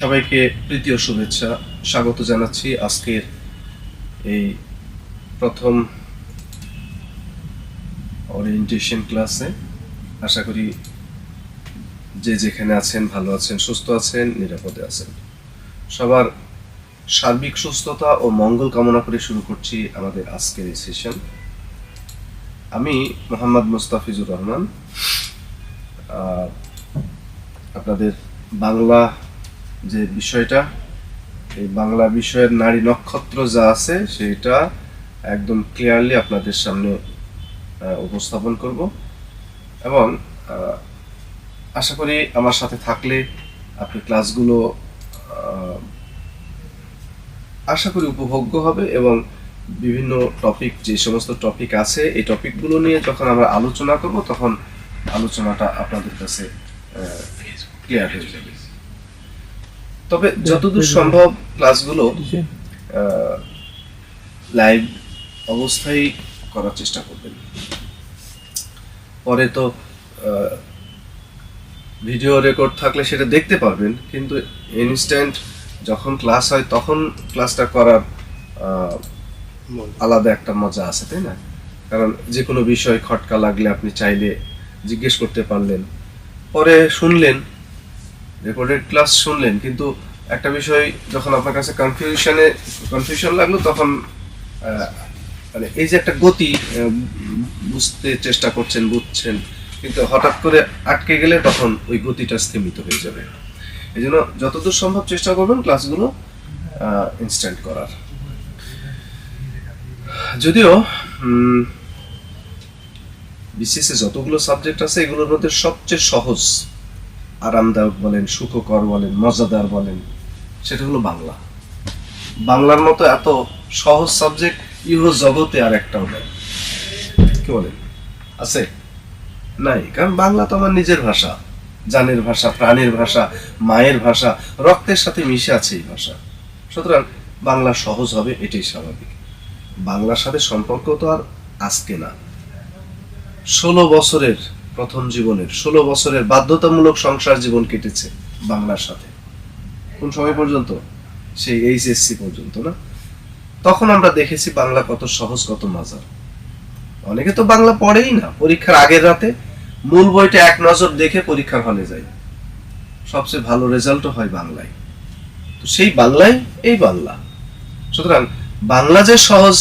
সবাইকে প্রীতি ও শুভেচ্ছা, স্বাগত জানাচ্ছি আজকের এই প্রথম ওরিয়েন্টেশন ক্লাসে। আশা করি যে যেখানে আছেন ভালো আছেন, সুস্থ আছেন, নিরাপদে আছেন। সবার সার্বিক সুস্থতা ও মঙ্গল কামনা করে শুরু করছি আমাদের আজকের এই সেশন। আমি মোহাম্মদ মুস্তাফিজুর রহমান, আপনাদের বাংলা যে বিষয়টা, এই বাংলা বিষয়ের নারী নক্ষত্র যা আছে সেটা একদম ক্লিয়ারলি আপনাদের সামনে উপস্থাপন করব এবং আশা করি আমার সাথে থাকলে আপনি ক্লাসগুলো আশা করি উপভোগ্য হবে এবং বিভিন্ন টপিক, যে সমস্ত টপিক আছে এই টপিকগুলো নিয়ে যখন আমরা আলোচনা করব তখন আলোচনাটা আপনাদের কাছে ক্লিয়ার হয়ে যাবে। তবে যতদূর সম্ভব ক্লাসগুলো লাইভ অবস্থায় করার চেষ্টা করবেন। পরে তো ভিডিও রেকর্ড থাকলে সেটা দেখতে পারবেন, কিন্তু ইনস্ট্যান্ট যখন ক্লাস হয় তখন ক্লাসটা করার আলাদা একটা মজা আছে, তাই না? কারণ যে কোনো বিষয় খটকা লাগলে আপনি চাইলে জিজ্ঞেস করতে পারলেন, পরে শুনলেন, রেকর্ডেড ক্লাস শুনলেন, কিন্তু একটা বিষয় যখন আপনার কাছে কনফিউশন লাগলো তখন মানে এই যে একটা গতি বুঝতে চেষ্টা করছেন, বুঝছেন, কিন্তু হঠাৎ করে আটকে গেলে তখন ওই গতিটা স্থিমিত হয়ে যাবে। এই জন্য যতদূর সম্ভব চেষ্টা করবেন ক্লাসগুলো ইনস্ট্যান্ট করার। যদিও বিসিএসে যতগুলো সাবজেক্ট আছে এগুলোর মধ্যে সবচেয়ে সহজ, আরামদায়ক বলেন, সুখকর বলেন, মজাদার বলেন, সেটা হলো বাংলা। বাংলার মতো এত সহজ সাবজেক্ট ইহ জগতে আর একটাও নেই। কি বলেন, আছে? নাই, কারণ বাংলা তো আমার নিজের ভাষা, জানের ভাষা, প্রাণের ভাষা, মায়ের ভাষা, রক্তের সাথে মিশে আছে এই ভাষা। সুতরাং বাংলা সহজ হবে, এটাই স্বাভাবিক। বাংলার সাথে সম্পর্ক তো আর আজকে না, 16 বছরের প্রথম জীবনের 16 বছরের বাধ্যতামূলক সংসার জীবন কেটেছে বাংলার সাথে। কোন সময় পর্যন্ত? সেই এইচএসসি পর্যন্ত, না? তখন আমরা দেখেছি বাংলা কত সহজ, কত মজার। অনেকে তো বাংলা পড়েই না, পরীক্ষার আগের রাতে মূল বইটা এক নজর দেখে পরীক্ষার হলে যায়। সবচেয়ে ভালো রেজাল্টও হয় বাংলায়। তো সেই বাংলায় এই বাংলা। সুতরাং বাংলা যে সহজ,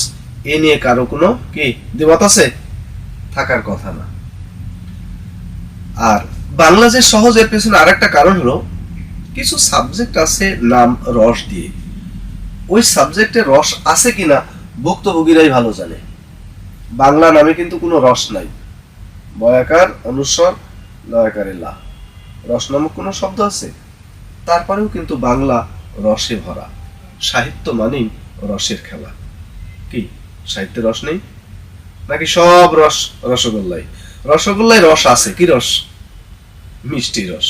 এ নিয়ে কারো কোনো কি দ্বিমত আছে? থাকার কথা না। আর বাংলা যে সহজ, এর পেছনে আরেকটা কারণ হলো কিছু সাবজেক্ট আছে নাম রস দিয়ে। ওই সাবজেক্টে রস আছে কিনা ভুক্তভোগীরাই ভালো জানে। বাংলা নামে কিন্তু কোনো রস নাই। বয়াকার, অনুস্বর, লয়াকারে লা, রস নামক কোনো শব্দ আছে? তারপরেও কিন্তু বাংলা রসে ভরা। সাহিত্য মানেই রসের খেলা। কি সাহিত্যে রস নেই? নাকি সব রস রসগোল্লাই? রসগোল্লায় রস আছে, কি রস? মিষ্টি রস।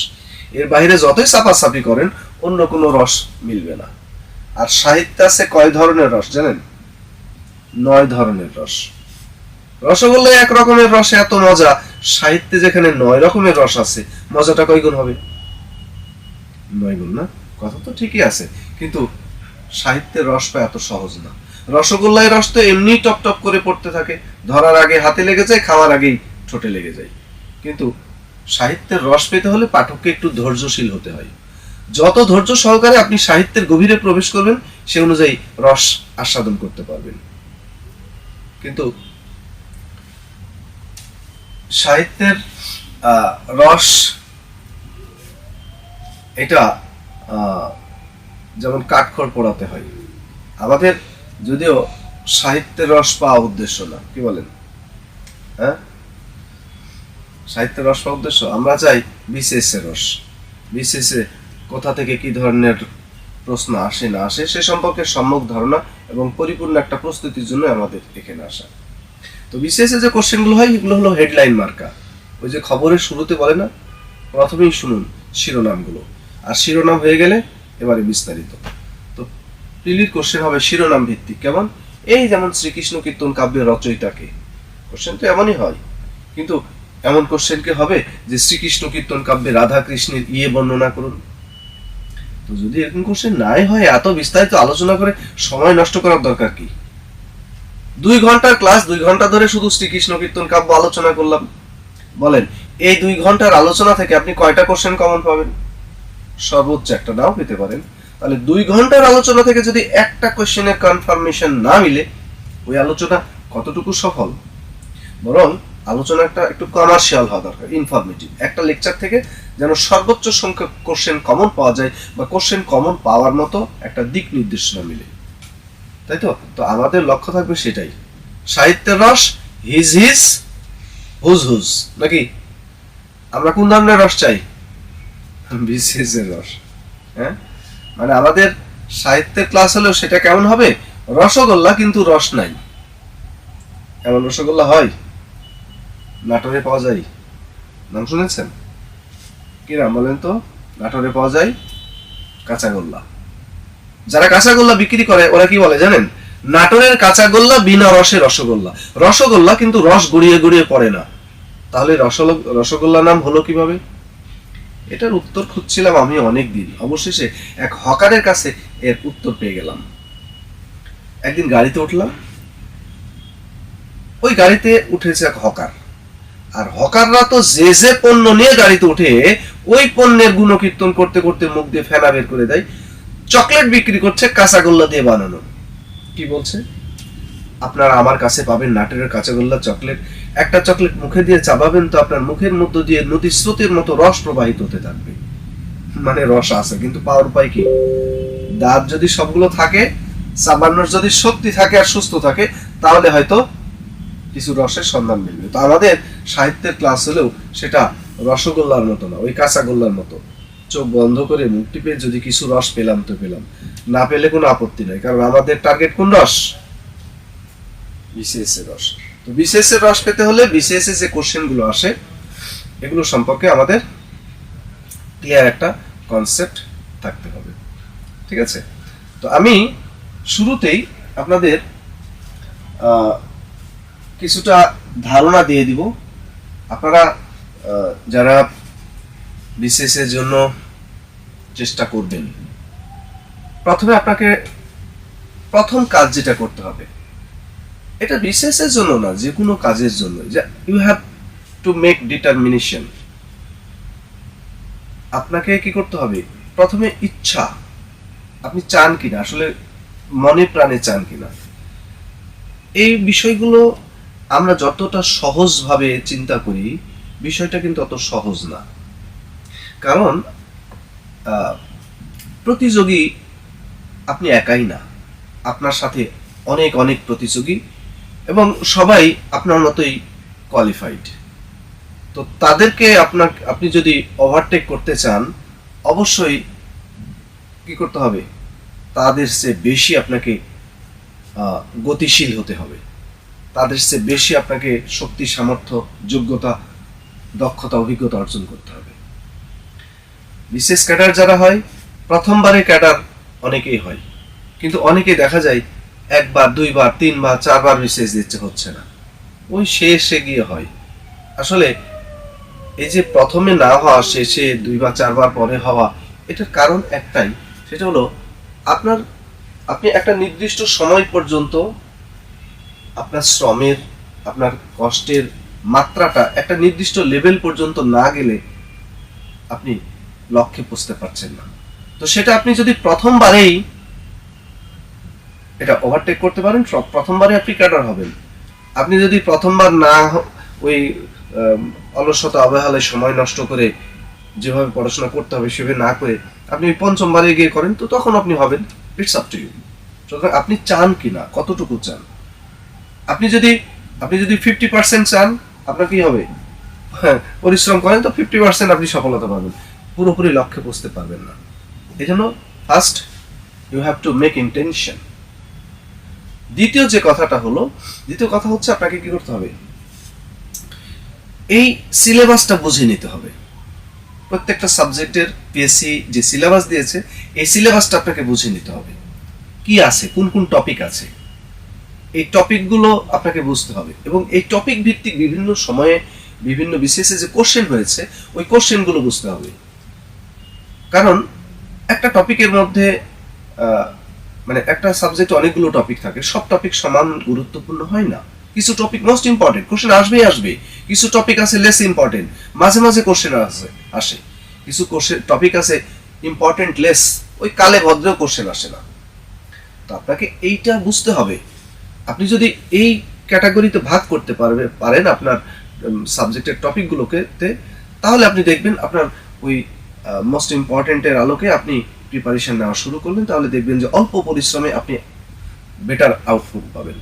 এর বাইরে যতই চাপাচাপি করেন অন্য কোনো রস মিলবে না। আর সাহিত্যে আছে কয় ধরনের রস জানেন? 9 ধরনের রস। রসগোল্লায় এক রকমের রস এত মজা, সাহিত্যে যেখানে 9 রকমের রস আছে, মজাটা কয় গুণ হবে? 9 গুণ, না? কথা তো ঠিকই আছে, কিন্তু সাহিত্যের রস পাওয়া এত সহজ না। রসগোল্লায় রস তো এমনি টপ টপ করে পড়তে থাকে, ধরার আগে হাতে লেগে যায়, খাওয়ার আগেই ঠোঁটে লেগে যায়। কিন্তু সাহিত্যের রস পেতে হলে পাঠককে একটু ধৈর্যশীল হতে হয়। যত ধৈর্য সহকারে আপনি সাহিত্যের গভীরে প্রবেশ করবেন, সে অনুযায়ী রস আস্বাদন করতে পারবেন। কিন্তু সাহিত্যের রস এটা যেমন কাঠখড় পোড়াতে হয়। আমাদের যদিও সাহিত্যের রস পাওয়া উদ্দেশ্য না, কি বলেন? হ্যাঁ, সাহিত্যের রস পাওয়া উদ্দেশ্য। আমরা চাই বিসিএস এর রস। বিসিএস এ কোথা থেকে কি ধরনের প্রশ্ন আসে না আসে সে সম্পর্কে সম্যক ধারণা এবং পরিপূর্ণ একটা প্রস্তুতির জন্য আমাদের এখানে আসা। তো বিসিএস এ যে কোশ্চেনগুলো হয় এগুলো হলো হেডলাইন মার্কা। ওই যে খবরের শুরুতে বলে না, প্রথমেই শুনুন শিরোনামগুলো, আর শিরোনাম হয়ে গেলে এবারে বিস্তারিত। তো প্রিলির কোশ্চেন হবে শিরোনাম ভিত্তিক। কেমন? এই যেমন শ্রীকৃষ্ণ কীর্তন কাব্যের রচয়িতাকে, কোশ্চেন তো এমনই হয়। কিন্তু এমন কোশ্চেন কি হবে যে শ্রীকৃষ্ণ কীর্তন কাব্যে রাধা কৃষ্ণের বর্ণনা করুন? তো যদি এরকম কোশ্চেন নাই হয়, এত বিস্তারিত আলোচনা করে সময় নষ্ট করার দরকার কি? 2 ঘন্টার ক্লাস, 2 ঘন্টা ধরে শুধু শ্রীকৃষ্ণ কীর্তন কাব্য আলোচনা করলাম। বলেন এই 2 ঘন্টার আলোচনা থেকে আপনি কয়টা কোশ্চেন কমন পাবেন? সর্বোচ্চ একটা, নাও পেতে পারেন। তাহলে 2 ঘন্টার আলোচনা থেকে যদি একটা কোশ্চেনের কনফার্মেশন না মিলে, ওই আলোচনা কতটুকু সফল? বরং আলোচনাটা একটু কমার্শিয়াল হওয়া দরকার, ইনফরমেটিভ। একটা লেকচার থেকে যেন সর্বোচ্চ সংখ্যক কোশ্চেন কমন পাওয়া যায়, বা কোশ্চেন কমন পাওয়ার মতো একটা দিক নির্দেশনা মিলে, তাই তো? তো আমাদের লক্ষ্য থাকবে সেটাই। সাহিত্যের রস হিজ হিজ, হুজ হুজ, নাকি? আমরা কোন ধরনের রস চাই? বিসিএস এর রস। হ্যাঁ, মানে আমাদের সাহিত্যের ক্লাস হলেও সেটা কেমন হবে? রসগোল্লা কিন্তু রস নাই। এমন রসগোল্লা হয়? নাটোরে পাওয়া যায়। নাম শুনেছেন? কি নাম বলেন তো? নাটোরে পাওয়া যায় কাঁচাগোল্লা। যারা কাঁচাগোল্লা বিক্রি করে ওরা কি বলে জানেন? নাটোরের কাঁচাগোল্লা বিনা রসে রসগোল্লা। রসগোল্লা কিন্তু রস গড়িয়ে গড়িয়ে পড়ে না। তাহলে রসগোল্লা নাম হলো কিভাবে? এটার উত্তর খুঁজছিলাম আমি অনেক দিন। অবশেষে এক হকারের কাছে এর উত্তর পেয়ে গেলাম। একদিন গাড়িতে উঠলাম, ওই গাড়িতে উঠেছে এক হকার। আর হকাররা তো যে যে পণ্য নিয়ে গাড়িতে উঠে, ওই পণ্যের গুণকীর্তন করতে করতে মুখ দিয়ে ফেনা বের করে দেয়। চকলেট বিক্রি করছে কাঁচাগোল্লা দিয়ে বানানো। কি বলছে? আপনারা আমার কাছে পাবেন নাটোরের কাঁচাগোল্লা চকলেট। একটা চকলেট মুখে দিয়ে চাবাবেন তো আপনার মুখের মধ্য দিয়ে নদী স্রোতের মতো রস প্রবাহিত হতে থাকবে। মানে রস আছে, কিন্তু পাওয়ার উপায় কি? দাঁত যদি সবগুলো থাকে, চাবানোর যদি শক্তি থাকে আর সুস্থ থাকে, তাহলে হয়তো কিছু রসের সন্ধান মিলবে। তো আমাদের সাহিত্যের ক্লাস হলেও সেটা রসগোল্লার মতো না, ওই কাঁচাগোল্লার মতো। চোখ বন্ধ করে মুখ টিপে যদি কিছু রস পেলাম তো পেলাম, না পেলে কোনো আপত্তি নাই, কারণ আমাদের টার্গেট কোন রস? বিসিএস এর রস। তো বিসিএস এর রস পেতে হলে বিসিএস এর যে কোশ্চেন গুলো আসে, এগুলো সম্পর্কে আমাদের ক্লিয়ার একটা কনসেপ্ট থাকতে হবে। ঠিক আছে? তো আমি শুরুতেই আপনাদের কিছুটা ধারণা দিয়ে দিব। আপনারা যারা বিসিএস এর জন্য চেষ্টা করবেন, প্রথমে আপনাকে প্রথম কাজ যেটা করতে হবে, এটা বিসিএস এর জন্য না, যে কোনো কাজের জন্য, you have to make determination. আপনাকে কি করতে হবে? প্রথমে ইচ্ছা, আপনি চান কিনা, আসলে মনে প্রাণে চান কিনা। এই বিষয়গুলো আমরা যতটা সহজভাবে চিন্তা করি, বিষয়টা কিন্তু অত সহজ না। কারণ প্রতিযোগী আপনি একাই না, আপনার সাথে অনেক অনেক প্রতিযোগী, এবং সবাই আপনার মতোই কোয়ালিফাইড। তো তাদেরকে আপনি যদি ওভারটেক করতে চান, অবশ্যই কি করতে হবে? তাদের চেয়ে বেশি আপনাকে গতিশীল হতে হবে, তাদের চেয়ে বেশি আপনাকে শক্তি, সামর্থ্য, যোগ্যতা, দক্ষতা, অভিজ্ঞতা অর্জন করতে হবে। বিশেষ ক্যাডার যারা হয়, প্রথমবারে ক্যাডার অনেকেই হয়, কিন্তু অনেকে দেখা যায় 1 বার 2 বার 3 বার 4 বার বিশেষ দিচ্ছে, হচ্ছে না, ওই শেষে গিয়ে হয়। আসলে এই যে প্রথমে না হওয়া, শেষে 2 বা 4 বার পরে হওয়া, এটার কারণ একটাই, সেটা হলো আপনি একটা নির্দিষ্ট সময় পর্যন্ত আপনার শ্রমের, আপনার কষ্টের মাত্রাটা একটা নির্দিষ্ট লেভেল পর্যন্ত না গেলে আপনি লক্ষ্যে পৌঁছতে পারছেন না। তো সেটা আপনি যদি প্রথমবারেই এটা ওভারটেক করতে পারেন, প্রথমবারে আপনি ক্যাডার হবেন। আপনি যদি প্রথমবার না ওই অলসতা, অবহেলায় সময় নষ্ট করে যেভাবে পড়াশোনা করতে হবে সেভাবে না করে আপনি পঞ্চমবারে গিয়ে করেন, তো তখন আপনি হবেন। It's up to you. সুতরাং আপনি চান কিনা, কতটুকু চান। আপনি যদি 50% চান, আপনার কি হবে? পরিশ্রম করেন তো 50% আপনি সফলতা পাবেন, পুরোপুরি লক্ষ্যে পৌঁছতে পারবেন না। এই জন্য first you have to make intention. দ্বিতীয় কথা হচ্ছে আপনাকে কি করতে হবে? এই সিলেবাসটা বুঝে নিতে হবে। প্রত্যেকটা সাবজেক্টের পিএসসি যে সিলেবাস দিয়েছে, এই সিলেবাসটা আপনাকে বুঝে নিতে হবে। কি আছে, কোন কোন টপিক আছে, এই টপিকগুলো আপনাকে বুঝতে হবে। এবং এই টপিক ভিত্তিক বিভিন্ন সময়ে বিভিন্ন বিসিএস যে কোশ্চেন হয়েছে ওই কোশ্চেনগুলো বুঝতে হবে। কারণ একটা টপিকের মধ্যে মানে একটা সাবজেক্টে অনেকগুলো টপিক থাকে, সব টপিক সমান গুরুত্বপূর্ণ হয় না। কিছু টপিক মোস্ট ইম্পর্টেন্ট, কোশ্চেন আসবেই আসবে। কিছু টপিক আছে লেস ইম্পর্টেন্ট, মাঝে মাঝে কোশ্চেন আসে। কিছু কোশ্চেন টপিক আছে ইম্পর্টেন্ট লেস, ওই কালে ভদ্রেও কোশ্চেন আসে না। তো আপনাকে এইটা বুঝতে হবে। আপনি যদি এই ক্যাটাগরিতে ভাগ করতে পারেন আপনার সাবজেক্টের টপিকগুলোকে, তাহলে আপনি দেখবেন আপনার ওই মোস্ট ইম্পর্টেন্টের আলোকে আপনি প্রিপারেশন নেওয়া শুরু করলেন, তাহলে দেখবেন যে অল্প পরিশ্রমে আপনি বেটার আউটপুট পাবেন।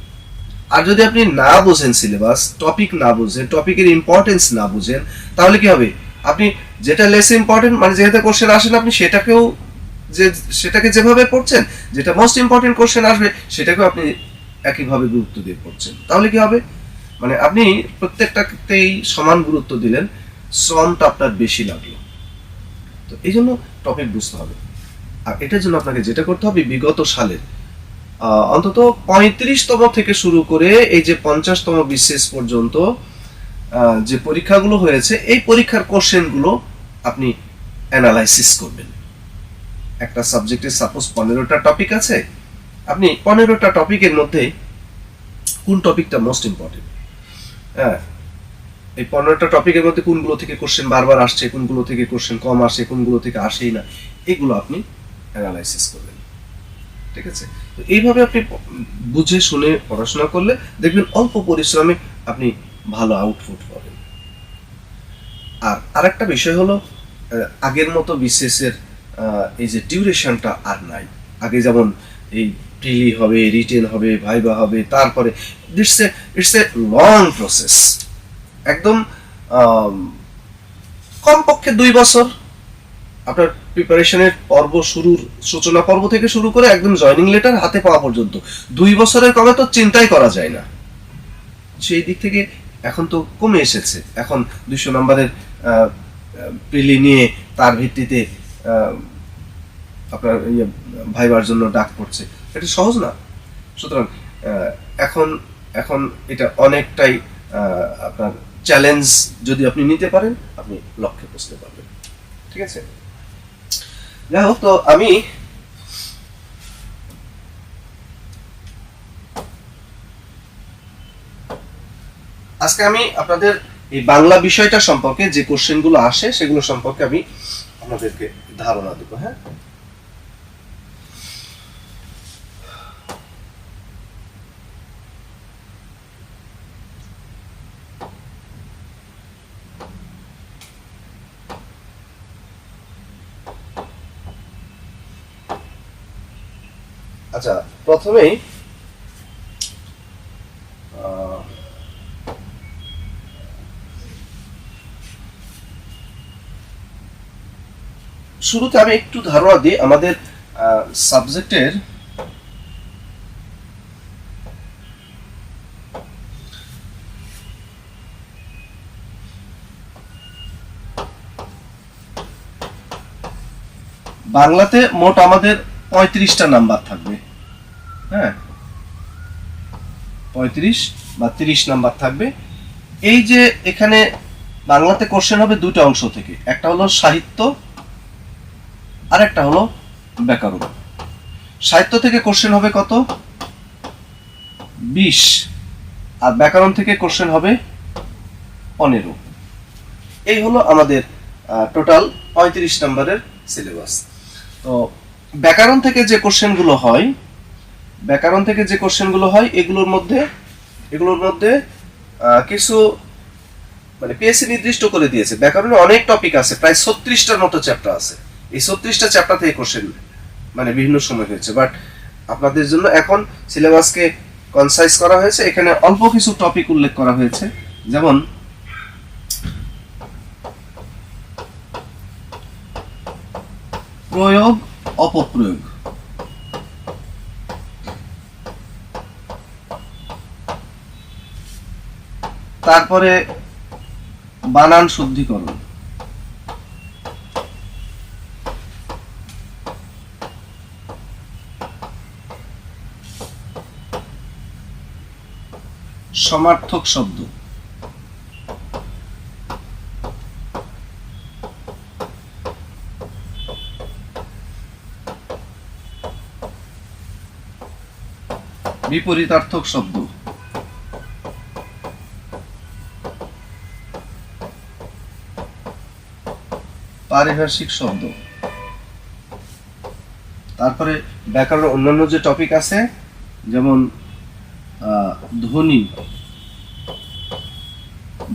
আর যদি আপনি না বুঝেন সিলেবাস, টপিক না বুঝেন, টপিকের ইম্পর্টেন্স না বুঝেন, তাহলে কি হবে? আপনি যেটা লেস ইম্পর্টেন্ট, মানে যেটা কোশ্চেন আসেন আপনি সেটাকে যেভাবে পড়ছেন, যেটা মোস্ট ইম্পর্টেন্ট কোশ্চেন আসবে সেটাকেও আপনি একইভাবে গুরুত্ব দিয়ে পড়ছেন। তাহলে কি হবে? মানে আপনি প্রত্যেকটাতেই সমান গুরুত্ব দিলেন, শ্রমটা আপনার বেশি লাগলো। তো এই জন্য টপিক বুঝতে হবে। আর এটার জন্য আপনাকে যেটা করতে হবে, বিগত সালের অন্তত 35তম থেকে শুরু করে এই যে 50তম বিসিএস পর্যন্ত যে পরীক্ষাগুলো হয়েছে, এই পরীক্ষার কোশ্চেনগুলো আপনি অ্যানালাইসিস করবেন। একটা সাবজেক্টে সাপোজ 15টা টপিক আছে, আপনি 15টা টপিকের মধ্যে কোন টপিকটা মোস্ট ইম্পর্টেন্ট, হ্যাঁ, এই 15টা টপিকের মধ্যে কোনগুলো থেকে কোশ্চেন বারবার আসছে, কোনগুলো থেকে কোশ্চেন কম আসে, কোনগুলো থেকে আসেই না, এগুলো আপনি অ্যানালাইসিস করবেন। ঠিক আছে? তো এইভাবে আপনি বুঝে শুনে পড়াশোনা করলে দেখবেন অল্প পরিশ্রমে আপনি ভালো আউটপুট পাবেন। আর আরেকটা বিষয় হলো, আগের মতো বিসিএস এর এই যে ডিউরেশনটা আর নাই। আগে যেমন এই প্রিলি হবে, রিটেন হবে, ভাইবা হবে, তারপরে ইটস এ লং প্রসেস। একদম কমপক্ষে 2 বছর আপনার প্রিপারেশনের পর্ব সূচনা পর্ব থেকে শুরু করে একদম জয়নিং লেটার হাতে পাওয়া পর্যন্ত 2 বছরের কমে তো চিন্তাই করা যায় না। সেই দিক থেকে এখন তো কমে এসেছে। এখন 200 নম্বরের প্রিলি নিয়ে তার ভিত্তিতে আপনার ভাইবার জন্য ডাক পড়ছে, এটা সহজ না। সুতরাং এখন এটা অনেকটাই আপনার চ্যালেঞ্জ। যদি আপনি নিতে পারেন, আপনি লক্ষ্যে পৌঁছতে পারবেন। ঠিক আছে? যাই হোক, তো আমি আজকে আপনাদের এই বাংলা বিষয়টা সম্পর্কে যে কোশ্চেনগুলো আসে সেগুলো সম্পর্কে আমি আপনাদেরকে ধারণা দেব। হ্যাঁ, আচ্ছা, প্রথমেই শুরুতে আমি একটু ধারণা দিই আমাদের সাবজেক্টের বাংলাতে মোট আমাদের 35টা নাম্বার থাকবে। হ্যাঁ, 35 বা 30 নাম্বার থাকবে। এই যে এখানে বাংলাতে কোশ্চেন হবে দুটো অংশ থেকে, একটা হলো সাহিত্য আর একটা হলো ব্যাকরণ। সাহিত্য থেকে কোশ্চেন হবে কত? 20, আর ব্যাকরণ থেকে কোশ্চেন হবে 15। এই হলো আমাদের টোটাল 35 নম্বরের সিলেবাস। তো ব্যাকরণ থেকে যে কোশ্চেনগুলো হয় এগুলোর মধ্যে কিছু মানে পিএসসি নির্দিষ্ট করে দিয়েছে। ব্যাকরণে অনেক টপিক আছে, প্রায় 36টার মতো চ্যাপ্টার আছে। এই 36টা চ্যাপ্টার থেকে কোশ্চেন মানে বিভিন্ন সময় হয়েছে, বাট আপনাদের জন্য এখন সিলেবাসকে কনসাইজ করা হয়েছে। এখানে অল্প কিছু টপিক উল্লেখ করা হয়েছে, যেমন প্রয়োগ, অপপ্রয়োগ, তারপরে বানান শুদ্ধিকরণ, সমার্থক শব্দ, বিপরীতার্থক শব্দ, পারিভাষিক শব্দ। তারপরে ব্যাকরণের অন্যান্য যে টপিক আছে যেমন ধ্বনি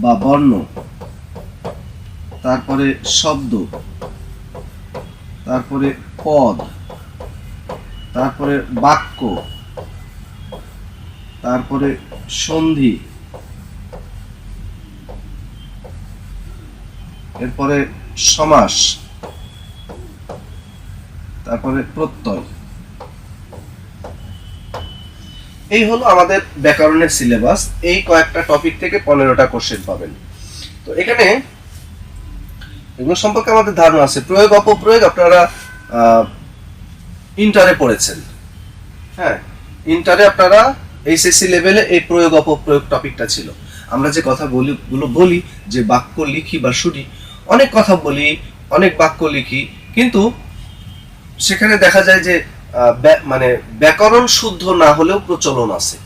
বা বর্ণ, তারপরে শব্দ, তারপরে পদ, তারপরে বাক্য, তারপরে সন্ধি, এরপরে সমাস, তারপরে প্রত্যয়। এই হলো আমাদের ব্যাকরণের সিলেবাস। এই কয়েকটা টপিক থেকে 15টা কোশ্চেন পাবেন। তো এখানে এগুলো সম্পর্কে আমাদের ধারণা আছে। প্রয়োগ অপপ্রয়োগ আপনারা ইন্টারে পড়েছেন। হ্যাঁ, ইন্টারে আপনারা এইচএসসি লেভেলে এই প্রয়োগ অপপ্রয়োগ টপিকটা ছিল। আমরা যে কথা বলি যে বাক্য লিখি বা শুনি, অনেক কথা বলি, অনেক বাক্য লিখি, কিন্তু সেখানে দেখা যায় যে মানে ব্যাকরণ শুদ্ধ না হলেও প্রচলন আছে।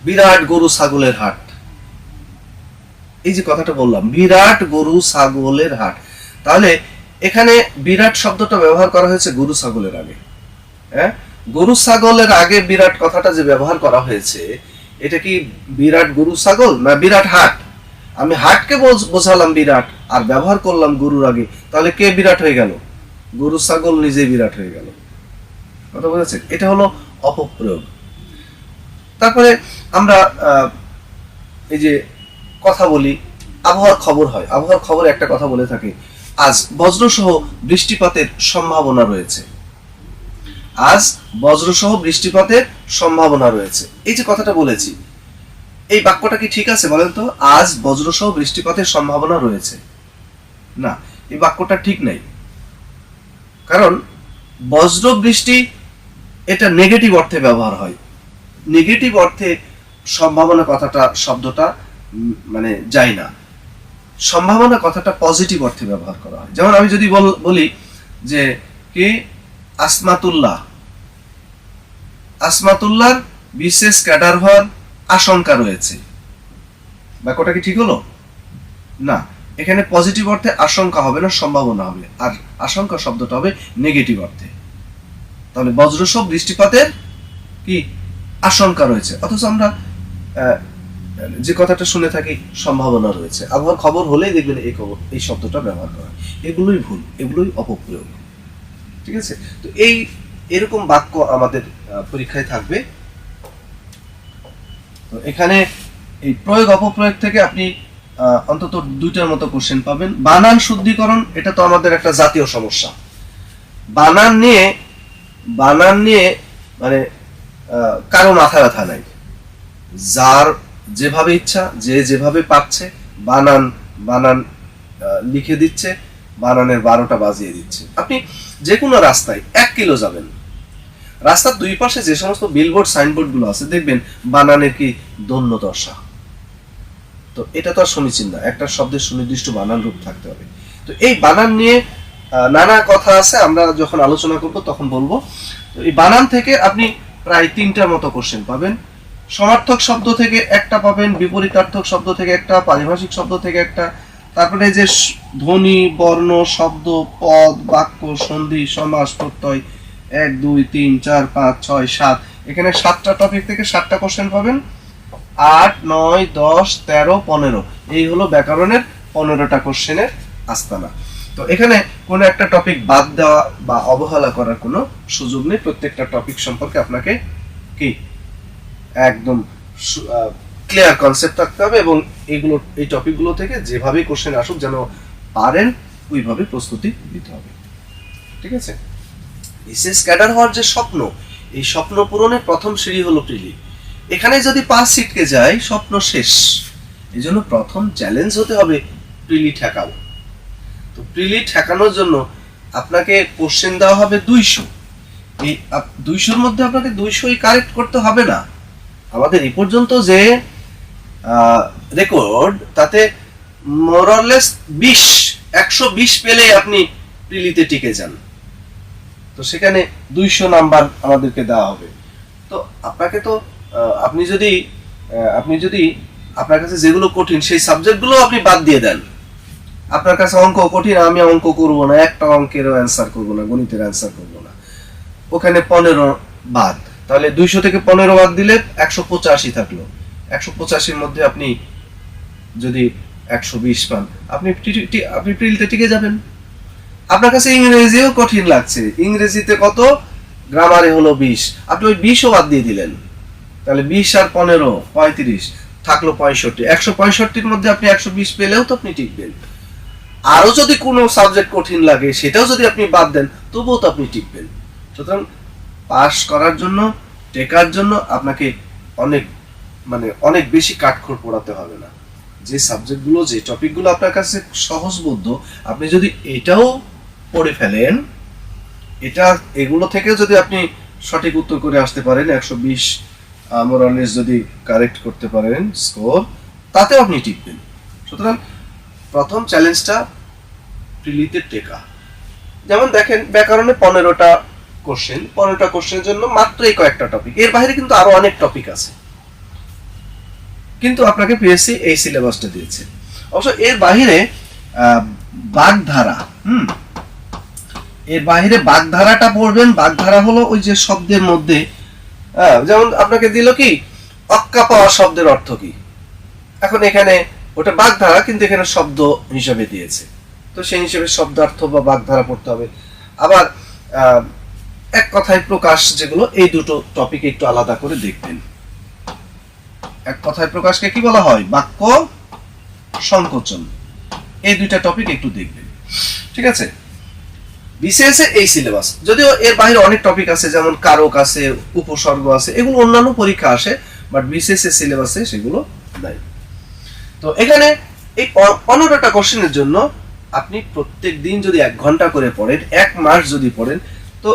বিরাট গরু ছাগলের হাট, এই যে কথাটা বললাম, বিরাট গরু ছাগলের হাট, তাহলে এখানে বিরাট শব্দটা ব্যবহার করা হয়েছে গরু ছাগলের আগে। হ্যাঁ, গরু ছাগলের আগে বিরাট কথাটা যে ব্যবহার করা হয়েছে, এটা কি বিরাট গরু ছাগল না বিরাট হাট? আমি হাটকে বোঝালাম বিরাট আর ব্যবহার করলাম গরুর আগে, তাহলে কে বিরাট হয়ে গেল? গরু ছাগল নিজেই বিরাট হয়ে গেল। কথা বুঝেছেন? এটা হলো অপপ্রয়োগ। তারপরে আমরা এই যে কথা বলি, আবহাওয়ার খবর হয়, আবহাওয়ার খবরে একটা কথা বলে থাকি, আজ বজ্রসহ বৃষ্টিপাতের সম্ভাবনা রয়েছে। আজ বজ্রসহ বৃষ্টিপাতের সম্ভাবনা রয়েছে, এই যে কথাটা বলেছি, এই বাক্যটা কি ঠিক আছে বলেন তো? আজ বজ্রসহ বৃষ্টিপাতের সম্ভাবনা রয়েছে, না, এই বাক্যটা ঠিক নাই। কারণ বজ্র বৃষ্টি এটা নেগেটিভ অর্থে ব্যবহার হয়। নেগেটিভ অর্থে সম্ভাবনা কথাটা, শব্দটা মানে যায় না। সম্ভাবনা কথাটা পজিটিভ অর্থে ব্যবহার করা হয়। যেমন আমি যদি বলি যে কি আসমাতুল্লাহর বিশেষ ক্যাডার হওয়ার আশঙ্কা রয়েছে, বাক্যটা কি ঠিক হলো? না, এখানে পজিটিভ অর্থে আশঙ্কা হবে না, সম্ভাবনা হবে, আর আশঙ্কা শব্দটা হবে নেগেটিভ অর্থে। তাহলে বজ্রসহ বৃষ্টিপাতের কি আশঙ্কা রয়েছে, অথচ আমরা যে কথাটা শুনে থাকি সম্ভাবনা রয়েছে। আবহাওয়ার খবর হলেই দেখবেন এই শব্দটা ব্যবহার করা, এগুলোই ভুল, এগুলোই অপপ্রয়োগ। ঠিক আছে? তো এরকম বাক্য আমাদের পরীক্ষায় থাকবে। তো এখানে এই প্রয়োগ অপপ্রয়োগ থেকে আপনি অন্তত 2টার মতো কোশ্চেন পাবেন। বানান শুদ্ধিকরণ, এটা তো আমাদের একটা জাতীয় সমস্যা। বানান নিয়ে মানে কারো মাথা ব্যথা নাই, যার যেভাবে ইচ্ছা, যে যেভাবে পাচ্ছে বানান লিখে দিচ্ছে, বানানের 12টা বাজিয়ে দিচ্ছে। আপনি যে কোনো রাস্তায় 1 কিলো যাবেন, রাস্তার দুই পাশে যে সমস্ত বিলবোর্ড সাইনবোর্ড গুলো আছে, দেখবেন বানানের কি দন্য দশা। তো এটা তো আর সমীচীন না, একটা শব্দের সুনির্দিষ্ট বানান রূপ থাকতে হবে। তো এই বানান নিয়ে নানা কথা আছে, আমরা যখন আলোচনা করব তখন বলবো। তো এই বানান থেকে আপনি প্রায় 3টার মতো কোশ্চেন পাবেন। সমার্থক শব্দ থেকে একটা পাবেন, বিপরীতার্থক শব্দ থেকে একটা, পারিভাষিক শব্দ থেকে একটা, তারপরে যে ধ্বনি, বর্ণ, শব্দ, পদ, বাক্য, সন্ধি, সমাস, প্রত্যয়, 1 2 3 4 5 6 7, এখানে 7টা টপিক থেকে 7টা কোশ্চেন পাবেন। 8 9 10 13 15, এই হলো ব্যাকরণের 15টা কোশ্চেনের আস্তানা। তো এখানে কোনো একটা টপিক বাদ দেওয়া বা অবহেলা করার কোনো সুযোগ নেই। প্রত্যেকটা টপিক সম্পর্কে আপনাকে কি একদম ক্লিয়ার কনসেপ্ট থাকতে হবে, এবং এই টপিকগুলো থেকে যেভাবে কোশ্চেন আসুক যেন পারেন ওইভাবে প্রস্তুতি নিতে হবে। ঠিক আছে? বিশেষ ক্যাডার হওয়ার যে স্বপ্ন, এই স্বপ্ন পূরণের প্রথম সিঁড়ি হলো প্রিলি। এখানে যদি 5 ছিটকে যায় স্বপ্ন শেষ। এই জন্য প্রথম চ্যালেঞ্জ হতে হবে প্রিলি ঠেকাও। তো প্রিলি ঠেকানোর জন্য আপনাকে কোশ্চেন দেওয়া হবে 200। এই 200-র মধ্যে আপনাকে 200ই কারেক্ট করতে হবে না। আমাদের এই পর্যন্ত যে রেকর্ড, তাতে মোরলেস 120 পেলে আপনি প্রিলিতে টিকে যান। তো সেখানে 200 নাম্বার আমাদেরকে দেওয়া হবে। তো তো আপনাকে তো আপনি যদি আপনার কাছে যেগুলো কঠিন সেই সাবজেক্টগুলো আপনি বাদ দিয়ে দেন, আপনার কাছে অঙ্ক কঠিন, আমি অঙ্ক করব না, একটা অঙ্কের অ্যান্সার করব না, গণিতের অ্যান্সার করব না, ওখানে 15 বাদ, তাহলে 200 থেকে 15 বাদ দিলে 185 থাকলো। 185-র মধ্যে আপনি যদি 120 পান, আপনি প্রিলিতে টিকে যাবেন। আপনার কাছে ইংরেজিও কঠিন লাগছে, ইংরেজিতে কত, গ্রামারে হলো 20, আপনি ওই 20ও বাদ দিয়ে দিলেন, তাহলে 20 আর 15 35 থাকলো 65। 165-র মধ্যে আপনি 120 পেলেও তো আপনি টিকবেন। আরো যদি কোনো সাবজেক্ট কঠিন লাগে সেটাও যদি আপনি বাদ দেন তবুও তো আপনি টিকবেন। সুতরাং পাস করার জন্য, টেকার জন্য আপনাকে অনেক বেশি কাঠখড় পোড়াতে হবে না। যে সাবজেক্টগুলো, যে টপিকগুলো আপনার কাছে সহজবোধ্য, আপনি যদি এটাও পড়ে ফেলেন, এগুলো থেকে যদি আপনি সঠিক উত্তর করে আসতে পারেন, 120 মোরালেস যদি কারেক্ট করতে পারেন স্কোর, তাতেও আপনি টিকবেন। সুতরাং প্রথম চ্যালেঞ্জটা প্রিলিতে টেকা। যেমন দেখেন, ব্যাকরণে 15টা কোশ্চেনের জন্য মাত্র এই কয়েকটা টপিক, এর বাইরে কিন্তু আরো অনেক টপিক আছে, কিন্তু আপনাকে পিএসসি এই সিলেবাসটা দিয়েছে। অবশ্য এর বাইরে বাগধারা, এর বাইরে বাগধারাটা পড়বেন। বাগধারা হলো ওই যে শব্দের মধ্যে, যেমন আপনাকে দিল কি, অক্কা পাওয়া শব্দের অর্থ কি, এখন এখানে ওটা বাগধারা, কিন্তু এখানে শব্দ হিসাবে দিয়েছে, তো সেই হিসেবে শব্দার্থ বা বাগধারা পড়তে হবে। আবার এক কথায় প্রকাশ, যেগুলো, এই দুটো টপিক একটু আলাদা করে দেখবেন। এক কথায় প্রকাশকে কি বলা হয়, বাক্য সংকোচন, এই দুইটা টপিক একটু দেখবেন, ঠিক আছে। বিসিএস এ এই সিলেবাস, যদিও এর বাইরে অনেক টপিক আছে, যেমন কারক আছে, উপসর্গ আছে, এগুলো অন্যান্য পরীক্ষা আসে, বাট বিসিএস এর সিলেবাসে সেগুলো নাই। তো এখানে এই 15টা কোশ্চেনের জন্য আপনি প্রত্যেক দিন যদি 1 ঘন্টা করে পড়েন, 1 মাস যদি পড়েন, তো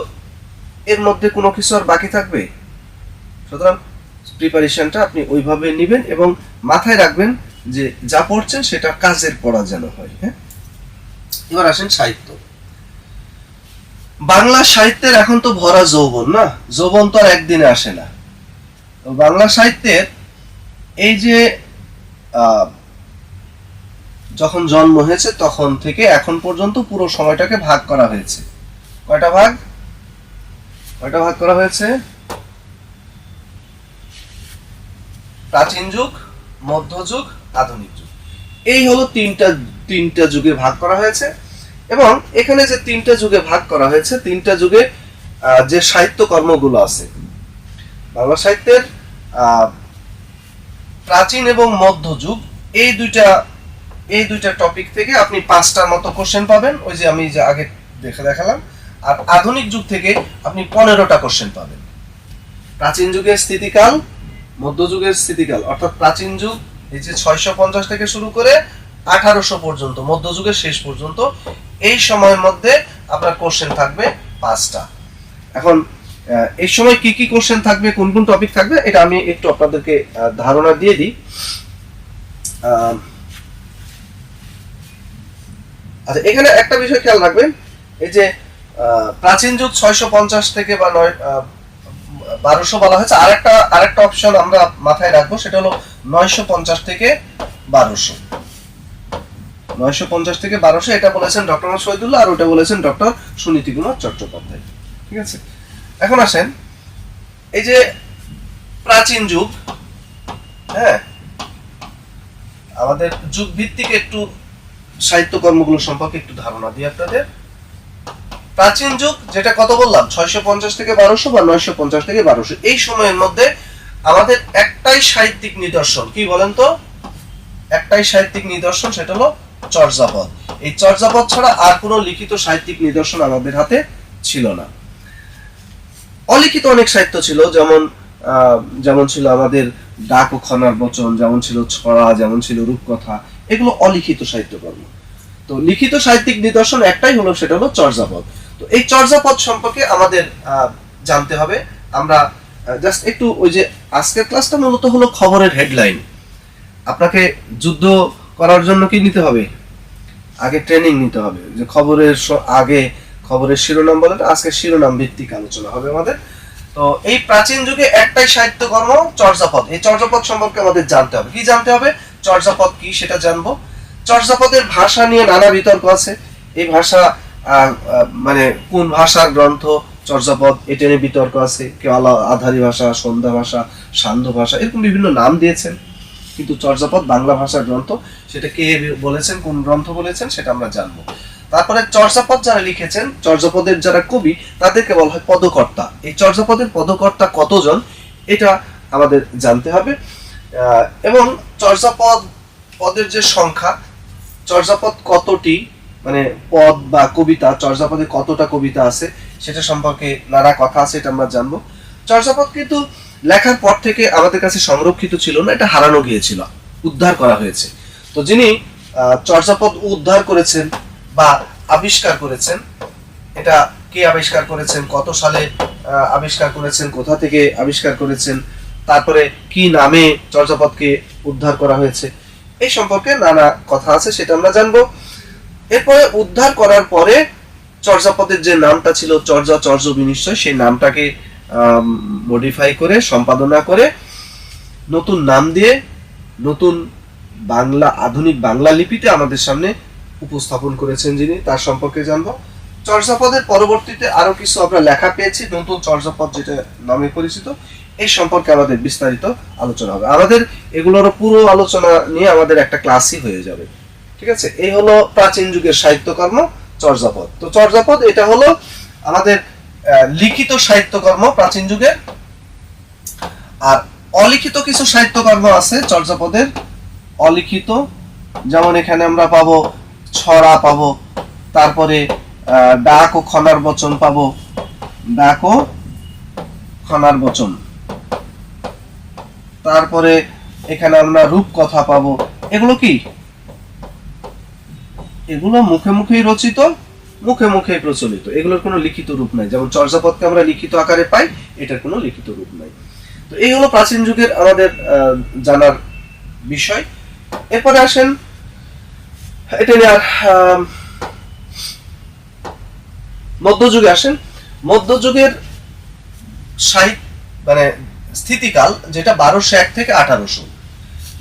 এর মধ্যে কোনো কিছু আর বাকি থাকবে? সুতরাং প্রিপারেশনটা আপনি ওইভাবে নেবেন এবং মাথায় রাখবেন যে যা পড়ছেন সেটা কাজের পড়া যেন হয়। হ্যাঁ, এবার আসেন সাহিত্য। বাংলা সাহিত্যের এখন তো ভরা যৌবন, না, যৌবন তো আর একদিনে আসে না। তো বাংলা সাহিত্যের এই যে যখন জন্ম হয়েছে তখন থেকে এখন পর্যন্ত পুরো সময়টাকে ভাগ করা হয়েছে। কয়টা ভাগ করা হয়েছে? প্রাচীন যুগ, মধ্যযুগ, আধুনিক যুগ, এই হলো তিনটা যুগে ভাগ করা হয়েছে। এবং এখানে যে 3টা যুগে ভাগ করা হয়েছে, 3টা যুগে যে সাহিত্য কর্মগুলো আছে বাংলা সাহিত্যের, প্রাচীন এবং মধ্যযুগ, এই দুইটা টপিক থেকে আপনি 5টার মতো কোশ্চেন পাবেন, ওই যে আমি যে আগে দেখালাম। আর আধুনিক যুগ থেকে আপনি 15টা কোশ্চেন পাবেন। প্রাচীন যুগের স্থিতিকাল, মধ্যযুগের স্থিতিকাল, অর্থাৎ প্রাচীন যুগ এই যে 650 থেকে শুরু করে 1800 পর্যন্ত, মধ্যযুগের শেষ পর্যন্ত, এই সময়ের মধ্যে আপনার কোশ্চেন থাকবে 5টা। এখন এই সময় কি কি কোশ্চেন থাকবে, কোন কোন টপিক থাকবে, এটা আমি একটু আপনাদেরকে ধারণা দিয়ে দিই। আচ্ছা, এখানে একটা বিষয় খেয়াল রাখবেন, এই যে প্রাচীন যুগ 650 থেকে বা 1200 বলা হয়েছে, আরেকটা অপশন আমরা মাথায় রাখবো, সেটা হলো 950 থেকে 1200। 950 থেকে 1200 এটা বলেছেন ডক্টর মোহাম্মদ শহীদুল্লাহ, আর ওটা বলেছেন ডক্টর সুনীতি কুমার চট্টোপাধ্যায়, ঠিক আছে। এখন আসেন, এই যে প্রাচীন যুগ, হ্যাঁ, আমাদের যুগ ভিত্তিক একটু সাহিত্য কর্মগুলো সম্পর্কে একটু ধারণা দিই আপনাদের। প্রাচীন যুগ যেটা কত বললাম, 650 থেকে 1200 বা 950 থেকে 1200, এই সময়ের মধ্যে আমাদের একটাই সাহিত্যিক নিদর্শন, কি বলেন তো? একটাই সাহিত্যিক নিদর্শন, সেটা হলো চর্যাপদ। এই চর্যাপদ ছাড়া আর কোনো লিখিত সাহিত্যিক নিদর্শন আমাদের হাতে ছিল না। অলিখিত অনেক সাহিত্য ছিল, যেমন ছিল আমাদের ডাক ও খনার বচন, যেমন ছিল ছড়া, যেমন ছিল রূপকথা, এগুলো অলিখিত সাহিত্যকর্ম। তো লিখিত সাহিত্যিক নিদর্শন একটাই হলো, সেটা হলো চর্যাপদ। তো এই চর্যাপদ সম্পর্কে আমাদের জানতে হবে। আমরা জাস্ট একটু, ওই যে আজকের ক্লাসটা মূলত হলো খবরের হেডলাইন। আপনাকে যুদ্ধ করার জন্য কি নিতে হবে? আগে ট্রেনিং নিতে হবে, যে খবরের আগে খবরের শিরোনাম বলে, আজকে শিরোনাম ভিত্তিক আলোচনা হবে আমাদের। তো তো এই প্রাচীন যুগে একটাই সাহিত্যকর্ম চর্যাপদ। এই চর্যাপদ সম্পর্কে আমাদের জানতে হবে। কি জানতে হবে? চর্যাপদ কি সেটা জানবো। চর্যাপদের ভাষা নিয়ে নানা বিতর্ক আছে। এই ভাষা মানে কোন ভাষার গ্রন্থ চর্যাপদ, এটা নিয়ে বিতর্ক আছে। কেউ আধারী ভাষা, সন্ধ্যা ভাষা, সান্ধ্য ভাষা, এরকম বিভিন্ন নাম দিয়েছেন। কিন্তু চর্যাপদ বাংলা ভাষার গ্রন্থ, সেটা কে বলেছেন, কোন গ্রন্থ বলেছেন, সেটা আমরা জানবো। তারপরে চর্যাপদ যারা লিখেছেন, চর্যাপদের যারা কবি, তাদেরকে বলা হয় পদকর্তা। এই চর্যাপদের পদকর্তা কতজন, এটা আমাদের জানতে হবে। এবং চর্যাপদ পদের যে সংখ্যা, চর্যাপদ কতটি, মানে পদ বা কবিতা, চর্যাপদে কতটা কবিতা আছে, সেটা সম্পর্কে নানা কথা আছে, এটা আমরা জানবো। চর্যাপদ কিন্তু লেখার পর থেকে আমাদের কাছে সংরক্ষিত ছিল না, এটা হারানো গিয়েছিল, উদ্ধার করা হয়েছে। তো যিনি চর্যাপদ উদ্ধার করেছেন বা আবিষ্কার করেছেন, এটা কে আবিষ্কার করেছেন, কত সালে আবিষ্কার করেছেন, কোথা থেকে আবিষ্কার করেছেন, তারপরে কি নামে চর্যাপদকে উদ্ধার করা হয়েছে, এই সম্পর্কে নানা কথা আছে, সেটা আমরা জানবো। এরপরে উদ্ধার করার পরে চর্যাপদের যে নামটা ছিল চর্য বিনিশ্চয়, সেই নামটাকে মডিফাই করে, সম্পাদনা করে, নতুন নাম দিয়ে নতুন বাংলা, আধুনিক বাংলা লিপিতে আমাদের সামনে উপস্থাপন করেছেন যিনি, তার সম্পর্কে জানবো। চর্যাপদের পরবর্তীতে আরো কিছু আমরা লেখা পেয়েছি, নতুন চর্যাপদ যেটা নামে পরিচিত, এই সম্পর্কে আমাদের বিস্তারিত আলোচনা হবে। আমাদের এগুলোর পুরো আলোচনা নিয়ে আমাদের একটা ক্লাসই হয়ে যাবে, ঠিক আছে? এই হলো প্রাচীন যুগের সাহিত্যকর্ম চর্যাপদ। তো চর্যাপদ এটা হলো আমাদের লিখিত সাহিত্যকর্ম প্রাচীন যুগের। আর অলিখিত কিছু সাহিত্যকর্ম আছে চর্যাপদের, অলিখিত, যেমন এখানে আমরা পাবো ছড়া পাবো, তারপরে ডাক ও খনার বচন পাবো, ডাক ও খনার বচন, তারপরে এখানে আমরা রূপকথা পাবো। এগুলো কি? এগুলো মুখে মুখেই রচিত, মুখে মুখে প্রচলিত, এগুলোর কোনো লিখিত রূপ নাই। যেমন চর্যাপদকে আমরা লিখিত আকারে পাই, এটার কোনো লিখিত রূপ নাই। তো এই হলো প্রাচীন যুগের আমাদের জানার বিষয়। এরপরে আসেন, এটা নিয়ে আর মধ্যযুগে আসেন। মধ্যযুগের সাহিত্য মানে স্থিতিকাল, যেটা 1201 থেকে 1800,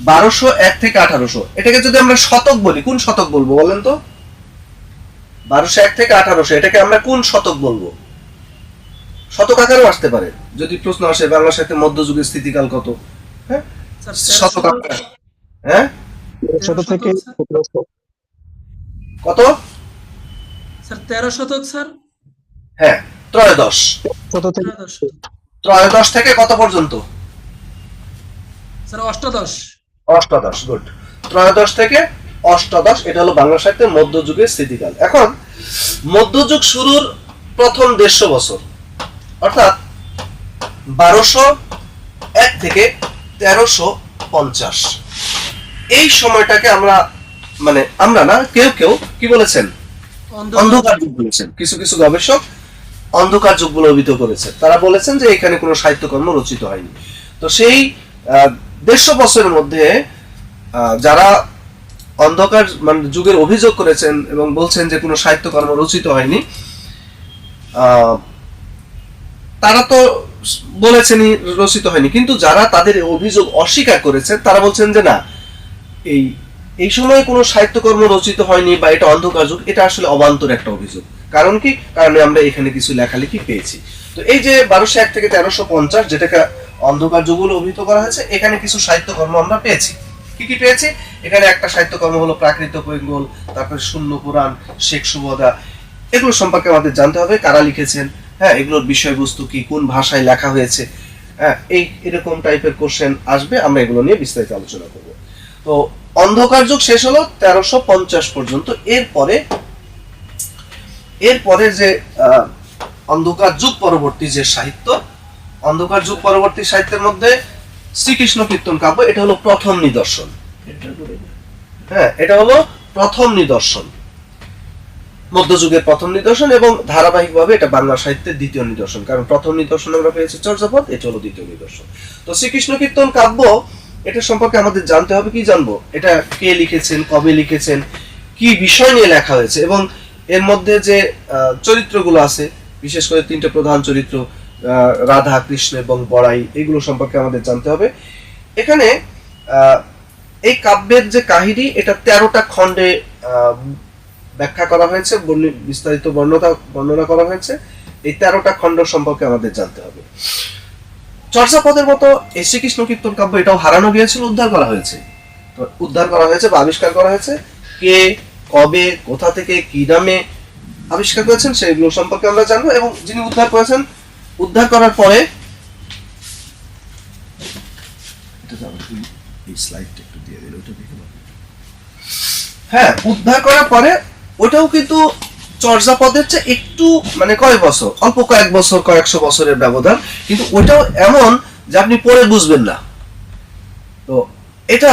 1201 থেকে 1800, এটাকে যদি আমরা শতক বলি, কোন শতক বলবো বলেন তো? 1201 থেকে 1800, এটাকে আমরা কোন শতক বলবো? শতক আকারেও আসতে পারে, যদি প্রশ্ন আসে বাংলা সাহিত্যের মধ্যযুগের স্থিতিকাল কত, হ্যাঁ, শতক আকার, হ্যাঁ, কত স্যার? 13 শতক স্যার। হ্যাঁ, ত্রয়োদশ। ত্রয়োদশ থেকে কত পর্যন্ত? স্যার অষ্টাদশ। অষ্টাদশ, গুড। ত্রয়োদশ থেকে অষ্টাদশ, এটা হলো বাংলা সাহিত্যের মধ্যযুগের স্থিতিকাল। এখন মধ্যযুগ শুরুর প্রথম 150 বছর, অর্থাৎ 1201 থেকে 1350, এই সময়টাকে আমরা, মানে আমরা না, কেউ কেউ কি বলেছেন, অন্ধকার যুগ বলেছেন। কিছু কিছু গবেষক অন্ধকার যুগ বলে অভিহিত করেছেন। তারা বলেছেন যে এখানে কোনো সাহিত্যকর্ম রচিত হয়নি। তো সেই 150 বছরের মধ্যে যারা অন্ধকার মানে যুগের অভিযোগ করেছেন এবং বলছেন যে কোনো সাহিত্যকর্ম রচিত হয়নি, তারা তো বলেছেনই রচিত হয়নি, কিন্তু যারা তাদের অভিযোগ অস্বীকার করেছে তারা বলছেন যে না, এই সময় কোনো সাহিত্যকর্ম রচিত হয়নি বা এটা অন্ধকার যুগ, এটা আসলে অবান্তর একটা অভিযোগ। কারণ কি? কারণ আমরা এখানে কিছু লেখালেখি পেয়েছি। তো এই যে 1201 থেকে 1350, যেটাকে অন্ধকার যুগ বলে অভিহিত করা হয়েছে, এখানে কিছু সাহিত্যকর্ম আমরা পেয়েছি। কি কি পেয়েছি? এখানে একটা সাহিত্যকর্ম হলো প্রাকৃত কৈঙ্গল, তারপরে শূন্য পুরাণ, শেখ সুবদা, এগুলো সম্পর্কে আমাদের জানতে হবে, কারা লিখেছেন, হ্যাঁ, এগুলোর বিষয়বস্তু কি, কোন ভাষায় লেখা হয়েছে, হ্যাঁ, এরকম টাইপের কোশ্চেন আসবে, আমরা এগুলো নিয়ে বিস্তারিত আলোচনা করব। তো অন্ধকার যুগ শেষ হলো 1350 পর্যন্ত। এরপরে যে অন্ধকার যুগ পরবর্তী যে সাহিত্য, অন্ধকার যুগ পরবর্তী সাহিত্যের মধ্যে শ্রীকৃষ্ণ কীর্তন কাব্য, এটা হলো প্রথম নিদর্শন। হ্যাঁ, এটা হলো প্রথম নিদর্শন, মধ্যযুগের প্রথম নিদর্শন, এবং ধারাবাহিকভাবে এটা বাংলা সাহিত্যের দ্বিতীয় নিদর্শন। কারণ প্রথম নিদর্শন আমরা পেয়েছি চর্যাপদ, এটা হলো দ্বিতীয় নিদর্শন। তো শ্রীকৃষ্ণ কীর্তন কাব্য, এটা সম্পর্কে আমাদের জানতে হবে। কি জানবো? এটা কে লিখেছেন, কবে লিখেছেন, কি বিষয় নিয়ে লেখা হয়েছে, এবং এর মধ্যে যে চরিত্রগুলো আছে, বিশেষ করে 3টে প্রধান চরিত্র, রাধা কৃষ্ণ এবং বড়াই, এগুলো সম্পর্কে আমাদের জানতে হবে। এখানে এই কাব্যের যে কাহিনী, এটা 13টা খণ্ডে ব্যাখ্যা করা হয়েছে, বিস্তারিত বর্ণনা করা হয়েছে। এই 13টা খণ্ড সম্পর্কে আমাদের জানতে হবে। চর্যাপদের মতো এই শ্রীকৃষ্ণ কীর্তন কাব্য, এটাও হারানো গিয়েছিল, উদ্ধার করা হয়েছে। তো উদ্ধার করা হয়েছে বা আবিষ্কার করা হয়েছে, কে, কবে, কোথা থেকে, কি নামে আবিষ্কার করেছেন সেগুলো সম্পর্কে আমরা জানবো। এবং যিনি উদ্ধার করেছেন, উদ্ধার করার পরে হ্যাঁ, উদ্ধার করার পরে ওটাও কিন্তু চর্যাপদের চেয়ে একটু মানে কয়েক বছর, অল্প কয়েক বছর, কয়েকশো বছরের ব্যবধান, কিন্তু ওটাও এমন যে আপনি পড়ে বুঝবেন না। তো এটা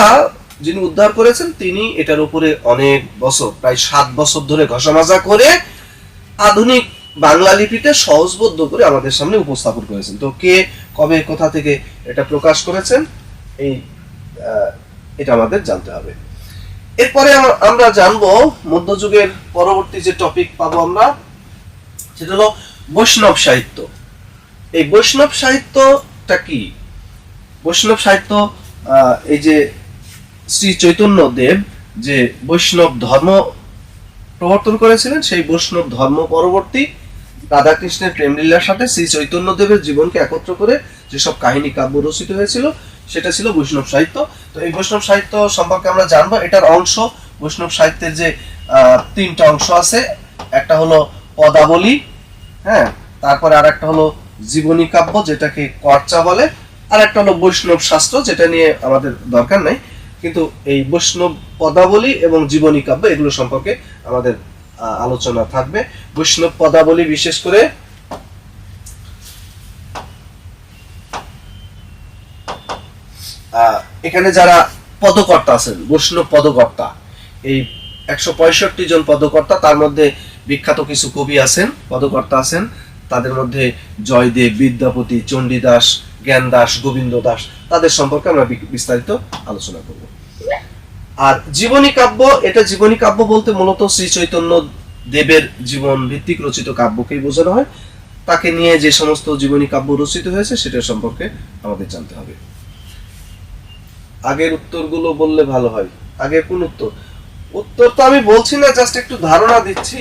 যিনি উদ্ধার করেছেন, তিনি এটার উপরে অনেক বছর, প্রায় 7 বছর ধরে ঘষামাজা করে আধুনিক বাংলা লিপিতে সহজবোধ্য করে আমাদের সামনে উপস্থাপন করেছেন। তো কে, কবে, কোথা থেকে এটা প্রকাশ করেছেন, এটা আমাদের জানতে হবে। এরপরে আমরা জানবো মধ্যযুগের পরবর্তী যে টপিক পাবো আমরা, সেটা হলো বৈষ্ণব সাহিত্য। এই বৈষ্ণব সাহিত্যটা কি? বৈষ্ণব সাহিত্য, এই যে শ্রী চৈতন্য দেব যে বৈষ্ণব ধর্ম প্রবর্তন করেছিলেন, সেই বৈষ্ণব ধর্ম পরবর্তী রাধাকৃষ্ণের প্রেমলীলার সাথে শ্রী চৈতন্য দেবের জীবনকে একত্র করে যেসব কাহিনী কাব্য রচিত হয়েছিল, সেটা ছিল বৈষ্ণব সাহিত্য। তো এই বৈষ্ণব সাহিত্য সম্পর্কে আমরা জানবো। এটার অংশ, বৈষ্ণব সাহিত্যের যে 3টা অংশ আছে, একটা হলো পদাবলী, হ্যাঁ, তারপরে আর একটা হলো জীবনী কাব্য, যেটাকে কর্চা বলে, আর একটা হলো বৈষ্ণব শাস্ত্র, যেটা নিয়ে আমাদের দরকার নাই। কিন্তু এই বৈষ্ণব পদাবলী এবং জীবনী কাব্য, এগুলো সম্পর্কে আমাদের আলোচনা থাকবে। বৈষ্ণব পদাবলী বিশেষ করে এখানে যারা পদকর্তা আছেন, বৈষ্ণব পদকর্তা, এই 165 জন পদকর্তা, তার মধ্যে বিখ্যাত কিছু কবি আছেন, পদকর্তা আছেন। তাদের মধ্যে জয়দেব, বিদ্যাপতি, চণ্ডীদাস, জ্ঞানদাস, গোবিন্দ দাস, তাদের সম্পর্কে আমরা বিস্তারিত আলোচনা করব। আর জীবনী কাব্য, এটা জীবনী কাব্য বলতে মূলত শ্রী চৈতন্য দেবের জীবন ভিত্তিক রচিত কাব্যকেই বোঝানো হয়। তাকে নিয়ে যে সমস্ত জীবনী কাব্য রচিত হয়েছে, সেটার সম্পর্কে আমাদের জানতে হবে। আগের উত্তরগুলো বললে ভালো হয়। আগের কোন উত্তর? উত্তর তো আমি বলছি না, জাস্ট একটু ধারণা দিচ্ছি।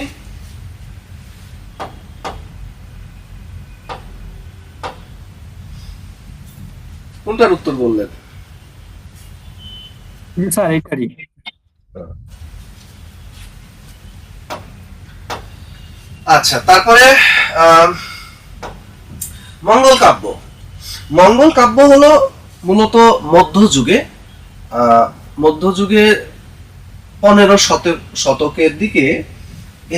কোনটার উত্তর বললেন? স্যার এটারই। আচ্ছা, তারপরে মঙ্গল কাব্য। মঙ্গল কাব্য হলো মূলত মধ্যযুগে, মধ্যযুগে 15 শতকের দিকে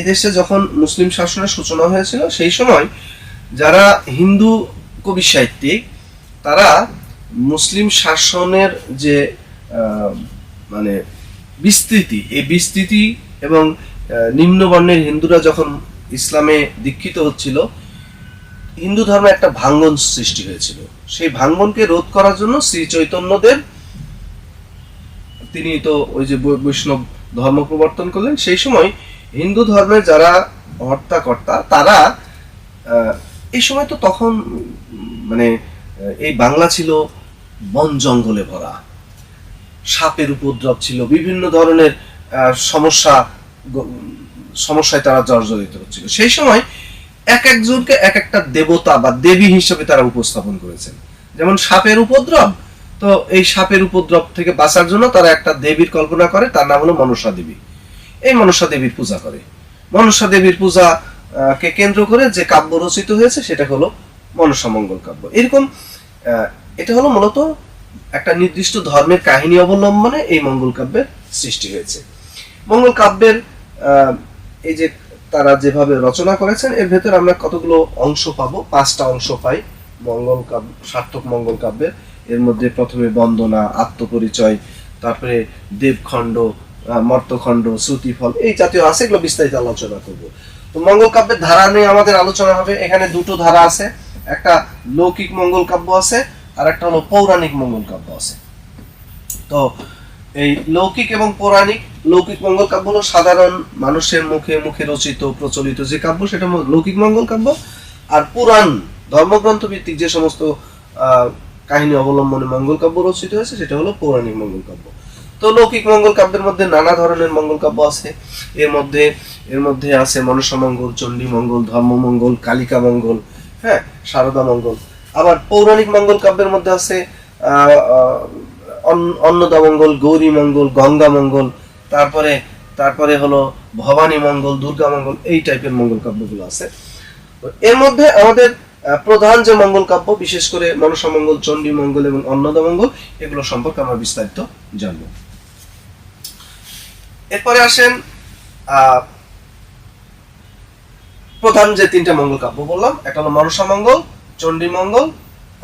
এদেশে যখন মুসলিম শাসনের সূচনা হয়েছিল, সেই সময় যারা হিন্দু কবি সাহিত্যিক, তারা মুসলিম শাসনের যে মানে বিস্তৃতি, এই বিস্তৃতি এবং নিম্নবর্ণের হিন্দুরা যখন ইসলামে দীক্ষিত হচ্ছিল, হিন্দু ধর্মে একটা ভাঙ্গন সৃষ্টি হয়েছিল। সেই ভাঙ্গনকে রোধ করার জন্য শ্রী চৈতন্যদেব, তিনি তো ওই যে বৈষ্ণব ধর্ম প্রবর্তন করলেন। সেই সময় হিন্দু ধর্মের যারা হর্তাকর্তা, তারা এই সময় তো তখন মানে এই বাংলা ছিল বন জঙ্গলে ভরা, সাপের উপদ্রব ছিল, বিভিন্ন ধরনের সমস্যায় তারা জর্জরিত হচ্ছিল। সেই সময় এক একজনকে এক একটা দেবতা বা দেবী হিসেবে তারা উপস্থাপন করেছেন। যেমন সাপের উপদ্রব, তো এই সাপের উপদ্রব থেকে বাঁচার জন্য তারা একটা দেবীর কল্পনা করে, তার নাম হলো মনসা দেবী। এই মনসা দেবীর পূজা করে। মনসা দেবীর পূজা কে কেন্দ্র করে যে কাব্য রচিত হয়েছে, সেটা হলো মনসা মঙ্গল কাব্য। এরকম এটা হলো মূলত একটা নির্দিষ্ট ধর্মের কাহিনী অবলম্বনে এই মঙ্গল কাব্যের সৃষ্টি হয়েছে। মঙ্গল কাব্যের এই যে তারা যেভাবে রচনা করেছেন, এর ভেতর আমরা কতগুলো অংশ পাবো, 5টা অংশ পাই মঙ্গল কাব্য, সার্থক মঙ্গল কাব্যের। এর মধ্যে প্রথমে বন্দনা, আত্মপরিচয়, তারপরে দেবখণ্ড, মর্তখণ্ড, শ্রুতিফল, এই জাতীয় আছে, এগুলো বিস্তারিত আলোচনা করব। তো মঙ্গল কাব্যের ধারা নিয়ে আমাদের আলোচনা হবে। এখানে 2টো ধারা আছে, একটা লৌকিক মঙ্গল কাব্য আছে, আর একটা হলো পৌরাণিক মঙ্গল কাব্য আছে। তো এই লৌকিক এবং পৌরাণিক, লৌকিক মঙ্গল কাব্য হলো সাধারণ মানুষের মুখে মুখে রচিত প্রচলিত যে কাব্য, সেটা লৌকিক মঙ্গল কাব্য। আর পুরাণ ধর্মগ্রন্থ ভিত্তিক যে সমস্ত কাহিনী অবলম্বনে মঙ্গল কাব্য রচিত হয়েছে সেটা হলো পৌরাণিক মঙ্গল কাব্য। তো লৌকিক মঙ্গল কাব্যের মধ্যে নানা ধরনের মঙ্গল কাব্য আছে। এর মধ্যে আছে মনসা মঙ্গল, চণ্ডী মঙ্গল, ধর্মমঙ্গল, কালিকা মঙ্গল, হ্যাঁ, শারদা মঙ্গল। আবার পৌরাণিক মঙ্গল কাব্যের মধ্যে আছে অন্নদা মঙ্গল, গৌরী মঙ্গল, গঙ্গা মঙ্গল, তারপরে হলো ভবানী মঙ্গল, দুর্গা মঙ্গল, এই টাইপের মঙ্গল কাব্যগুলো আছে। এর মধ্যে আমাদের প্রধান যে মঙ্গল কাব্য, বিশেষ করে মনসা মঙ্গল, চণ্ডী মঙ্গল এবং অন্নদা মঙ্গল, এগুলো সম্পর্কে আমরা বিস্তারিত জানব। এরপরে আসেন প্রধান যে তিনটা মঙ্গল কাব্য বললাম, একটা হলো মনসা মঙ্গল, চণ্ডী মঙ্গল,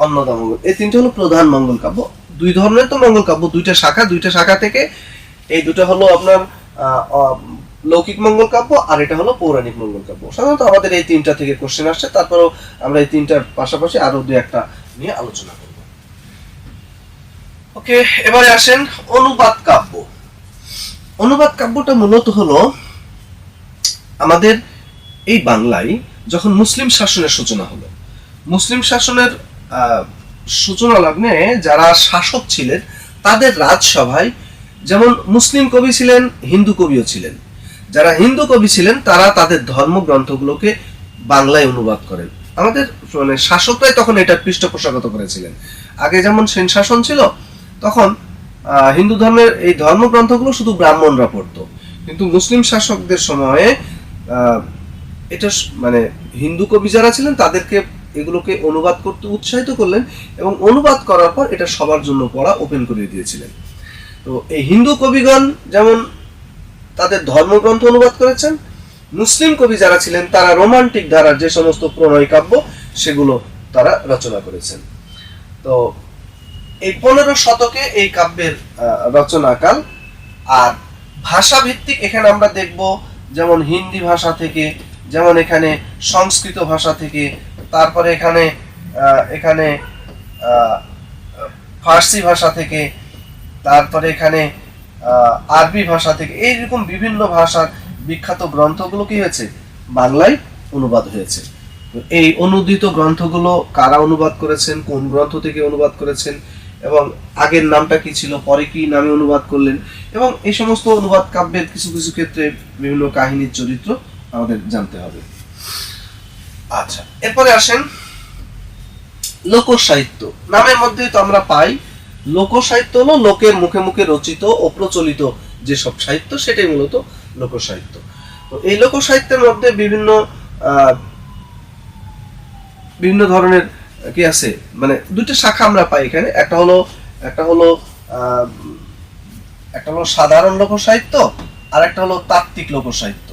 অন্নদা মঙ্গল, এই তিনটা হলো প্রধান মঙ্গল কাব্য। দুই ধরনের তো মঙ্গল কাব্য, দুইটা শাখা থেকে এই দুটো হলো আপনার লৌকিক মঙ্গল কাব্য, আর এটা হলো পৌরাণিক মঙ্গল কাব্য। সাধারণত আমাদের এই তিনটা থেকে কোশ্চেন আসছে, তারপরেও আমরা এই তিনটার পাশাপাশি আরো দুই একটা নিয়ে আলোচনা করব। ওকে, এবারে আসেন অনুবাদ কাব্য। অনুবাদ কাব্যটা মূলত হলো আমাদের এই বাংলায় যখন মুসলিম শাসনের সূচনা হলো, মুসলিম শাসনের সূচনা লগ্নে যারা শাসক ছিলেন তাদের রাজসভায় যেমন মুসলিম কবি ছিলেন, হিন্দু কবিও ছিলেন। যারা হিন্দু কবি ছিলেন তারা তাদের ধর্মগ্রন্থগুলোকে বাংলায় অনুবাদ করেন। আমাদের মানে শাসকরাই তখন এটা পৃষ্ঠপোষকতা করেছিলেন। আগে যেমন সেন শাসন ছিল, তখন হিন্দু ধর্মের এই ধর্মগ্রন্থগুলো শুধু ব্রাহ্মণরা পড়তো, কিন্তু মুসলিম শাসকদের সময়ে এটা মানে হিন্দু কবি যারা ছিলেন তাদেরকে এগুলোকে অনুবাদ করতে উৎসাহিত করলেন, এবং অনুবাদ করার পর এটা সবার জন্য পড়া ওপেন করে দিয়েছিলেন। তো এই হিন্দু কবিগণ যেমন তাদের ধর্মগ্রন্থ অনুবাদ করেছেন, মুসলিম কবি যারা ছিলেন তারা রোমান্টিক ধারার যে সমস্ত প্রণয় কাব্য সেগুলো তারা রচনা করেছেন। তো এই 15 শতকে এই কাব্যের রচনাকাল। আর ভাষা ভিত্তিক এখানে আমরা দেখব যেমন হিন্দি ভাষা থেকে, যেমন এখানে সংস্কৃত ভাষা থেকে, তারপরে এখানে ফার্সি ভাষা থেকে, তারপরে এখানে আরবি ভাষা থেকে, এইরকম বিভিন্ন ভাষার বিখ্যাত গ্রন্থগুলো কি হয়েছে, বাংলায় অনুবাদ হয়েছে। এই অনুদিত গ্রন্থগুলো কারা অনুবাদ করেছেন, কোন গ্রন্থ থেকে অনুবাদ করেছেন, এবং আগের নামটা কি ছিল, পরে কি নামে অনুবাদ করলেন, এবং এই সমস্ত অনুবাদ কাব্যের কিছু কিছু ক্ষেত্রে বিভিন্ন কাহিনীর চরিত্র আমাদের জানতে হবে। আচ্ছা, এরপরে আসেন লোকসাহিত্য। নামের মধ্যে তো আমরা পাই লোকসাহিত্য হলো লোকের মুখে মুখে রচিত ও প্রচলিত যেসব সাহিত্য, সেটাই মূলত লোকসাহিত্য। তো এই লোকসাহিত্যের মধ্যে বিভিন্ন ধরনের কি আছে, মানে দুইটা শাখা আমরা পাই এখানে। একটা হলো সাধারণ লোকসাহিত্য, আর একটা হলো তাত্ত্বিক লোকসাহিত্য।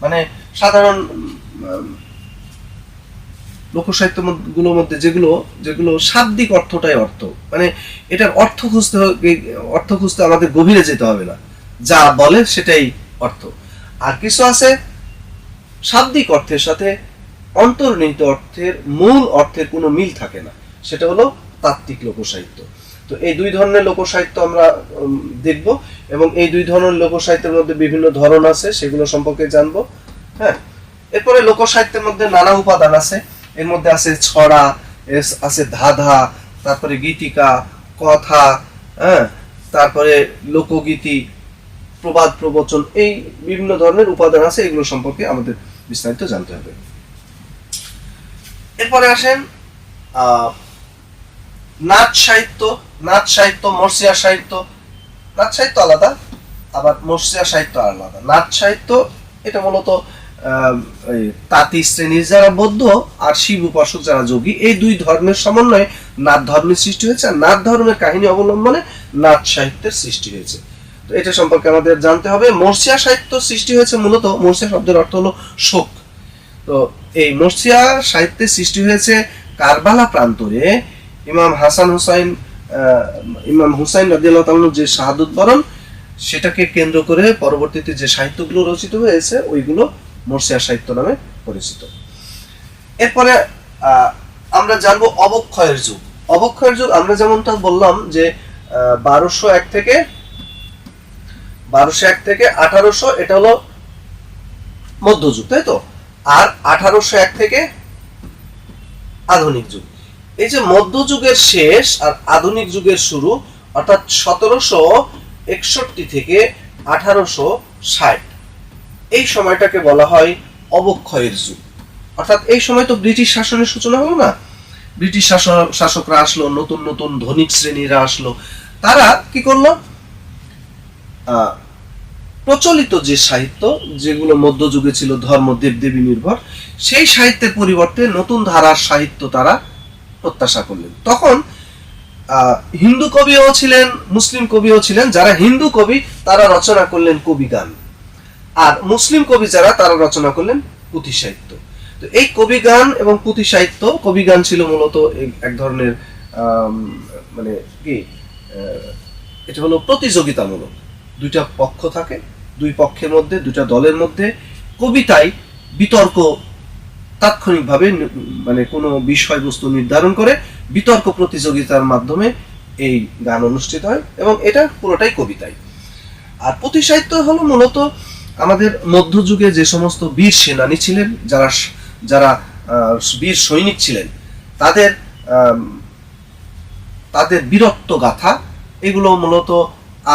মানে সাধারণ লোকসাহিত্য গুলোর মধ্যে যেগুলো শাব্দিক অর্থটাই অর্থ, মানে এটার অর্থ খুঁজতে আমাদের গভীরে যেতে হবে না, যা বলে সেটাই অর্থ। আর কিছু আছে শাব্দিক অর্থের সাথে অন্তর্নিহিত অর্থের মূল অর্থের কোনো মিল থাকে না, সেটা হলো তাত্ত্বিক লোকসাহিত্য। তো এই দুই ধরনের লোকসাহিত্য আমরা দেখব, এবং এই দুই ধরনের লোকসাহিত্যের মধ্যে বিভিন্ন ধরন আছে, সেগুলো সম্পর্কে জানবো। হ্যাঁ, এরপরে লোকসাহিত্যের মধ্যে নানা উপাদান আছে। এর মধ্যে আছে ছড়া, আছে ধাঁধা, তারপরে গীতিকা, কথা, হ্যাঁ, তারপরে লোকগীতি, প্রবাদ প্রবচন, এই বিভিন্ন ধরনের উপাদান আছে। এগুলো সম্পর্কে আমাদের বিস্তারিত জানতে হবে। এরপরে আসেন নাচ সাহিত্য, মরসিয়া সাহিত্য। নাচ সাহিত্য আলাদা, আবার মরসিয়া সাহিত্য আলাদা। নাচ সাহিত্য এটা মূলত তাঁতি শ্রেণীর যারা বৌদ্ধ আর শিব উপাসক যারা যোগী, এই দুই ধর্মের সমন্বয়ে নাথ ধর্মের সৃষ্টি হয়েছে, আর নাথ ধর্মের কাহিনী অবলম্বনে নাচ সাহিত্যের সৃষ্টি হয়েছে। তো এটা সম্পর্কে আমাদের জানতে হবে। মরসিয়া সাহিত্য সৃষ্টি হয়েছে মূলত, মরসিয়া শব্দের অর্থ হলো শোক। তো এই মরসিয়া সাহিত্যের সৃষ্টি হয়েছে কারবালা প্রান্তরে ইমাম হুসাইন রাদিয়াল্লাহু তাআলা যে শাহাদাত বরণ, সেটাকে কেন্দ্র করে পরবর্তীতে যে সাহিত্যগুলো রচিত হয়েছে ওইগুলো মরসিয়া সাহিত্য নামে পরিচিত। এরপরে আমরা জানবো অবক্ষয়ের যুগ। অবক্ষয়ের যুগ আমরা যেমনটা বললাম যে 1201 থেকে 1800, এটা হলো মধ্যযুগ, তাই তো। আর 1801 থেকে আধুনিক যুগ। এই যে মধ্যযুগের শেষ আর আধুনিক যুগের শুরু, অর্থাৎ 1761 থেকে 1860, এই সময়টাকে বলা হয় অবক্ষয়ের যুগ। অর্থাৎ এই সময় তো ব্রিটিশ শাসনের সূচনা হলো না, ব্রিটিশ শাসকরা আসলো, নতুন নতুন ধনিক শ্রেণীরা আসলো, তারা কি করলো, প্রচলিত যে সাহিত্য যেগুলো মধ্যযুগে ছিল ধর্ম দেবদেবী নির্ভর, সেই সাহিত্যের পরিবর্তে নতুন ধারার সাহিত্য তারা প্রত্যাশা করলেন। তখন হিন্দু কবিও ছিলেন, মুসলিম কবিও ছিলেন। যারা হিন্দু কবি তারা রচনা করলেন কবি গান, আর মুসলিম কবি যারা তারা রচনা করলেন পুঁথি সাহিত্য। তো এই কবি গান এবং পুঁথি সাহিত্য, কবি গান ছিল মূলত এক ধরনের মানে কি, এটা হলো প্রতিযোগিতামূলক। দুইটা পক্ষ থাকে, দুই পক্ষের মধ্যে, দুইটা দলের মধ্যে কবিতায় বিতর্ক, তাৎক্ষণিকভাবে মানে কোনো বিষয়বস্তু নির্ধারণ করে বিতর্ক প্রতিযোগিতার মাধ্যমে এই গান অনুষ্ঠিত হয়, এবং এটা পুরোটাই কবিতায়। আর পুঁথি সাহিত্য হলো মূলত আমাদের মধ্যযুগে যে সমস্ত বীর সেনানী ছিলেন, যারা যারা বীর সৈনিক ছিলেন, তাদের তাদের বীরত্ব গাথা, এগুলো মূলত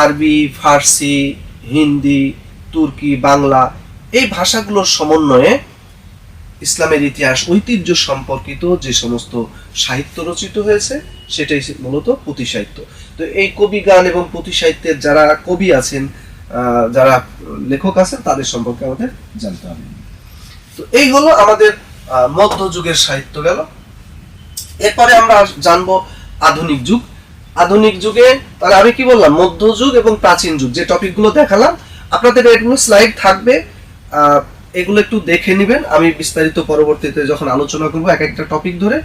আরবি, ফার্সি, হিন্দি, তুর্কি, বাংলা এই ভাষাগুলোর সমন্বয়ে ইসলামের ইতিহাস ঐতিহ্য সম্পর্কিত যে সমস্ত সাহিত্য রচিত হয়েছে সেটাই মূলত পুঁথি সাহিত্য। তো এই কবি গান এবং পুঁথি সাহিত্যের যারা কবি আছেন, যারা লেখক আছেন, তাদের সম্পর্কে আমাদের জানতে হবে। তো এই হলো আমাদের মধ্যযুগের সাহিত্য গেল। এরপরে আমরা জানবো আধুনিক যুগ। আধুনিক যুগে তাহলে আমি কি বললাম, মধ্যযুগ এবং প্রাচীন যুগ, যে টপিকগুলো দেখালাম আপনাদের এগুলো স্লাইড থাকবে, এগুলো একটু দেখে নেবেন। আমি বিস্তারিত পরবর্তীতে যখন আলোচনা করবো এক একটা টপিক ধরে,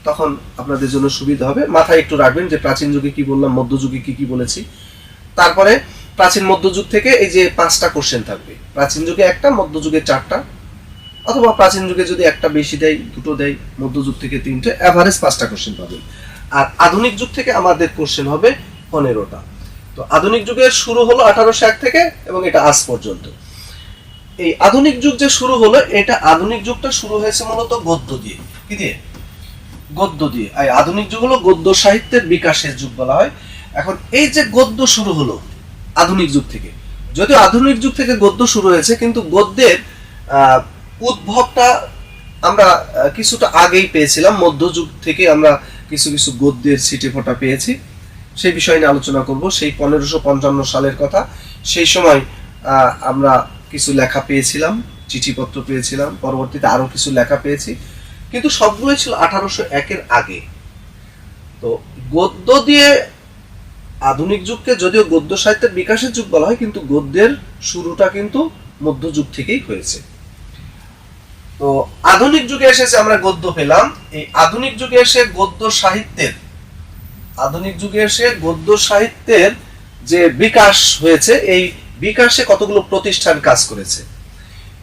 তখন আপনাদের জন্য সুবিধা হবে। মাথায় একটু রাখবেন যে প্রাচীন যুগে কি বললাম, মধ্যযুগে কি কি বলেছি। তারপরে প্রাচীন মধ্যযুগ থেকে এই যে 5টা কোশ্চেন থাকবে, প্রাচীন যুগে একটা, মধ্যযুগে 4টা, অথবা প্রাচীন যুগে যদি একটা বেশি দেয়, 2টো দেয়, মধ্যযুগ থেকে 3টে, এভারেজ 5টা কোশ্চেন পাবেন। আর আধুনিক যুগ থেকে আমাদের কোশ্চেন হবে 15টা। তো আধুনিক যুগের শুরু হলো 1801 থেকে, এবং এটা আজ পর্যন্ত। এই আধুনিক যুগ যে শুরু হলো, এটা আধুনিক যুগটা শুরু হয়েছে মূলত গদ্য দিয়ে। কি দিয়ে? গদ্য দিয়ে। এই আধুনিক যুগ হলো গদ্য সাহিত্যের বিকাশের যুগ বলা হয়। এখন এই যে গদ্য শুরু হলো আধুনিক যুগ থেকে, যদিও আধুনিক যুগ থেকে গদ্য শুরু হয়েছে, কিন্তু গদ্যের উদ্ভবটা আমরা কিছুটা আগেই পেয়েছিলাম। মধ্যযুগ থেকে আমরা কিছু কিছু গদ্যের ছিটে ফোঁটা পেয়েছি, সেই বিষয় নিয়ে আলোচনা করব। সেই 1555 সালের কথা, সেই সময় আমরা কিছু লেখা পেয়েছিলাম, চিঠিপত্র পেয়েছিলাম, পরবর্তীতে আরো কিছু লেখা পেয়েছি, কিন্তু সবগুলোই ছিল 1801-এর আগে। তো গদ্য দিয়ে আধুনিক যুগকে যদিও গদ্য সাহিত্যের বিকাশের যুগ বলা হয়, কিন্তু গদ্যের শুরুটা কিন্তু মধ্যযুগ থেকেই হয়েছে। তো আধুনিক যুগে এসেছে আমরা গদ্য পেলাম। এই আধুনিক যুগে এসে গদ্য সাহিত্যের যে বিকাশ হয়েছে, এই বিকাশে কতগুলো প্রতিষ্ঠান কাজ করেছে।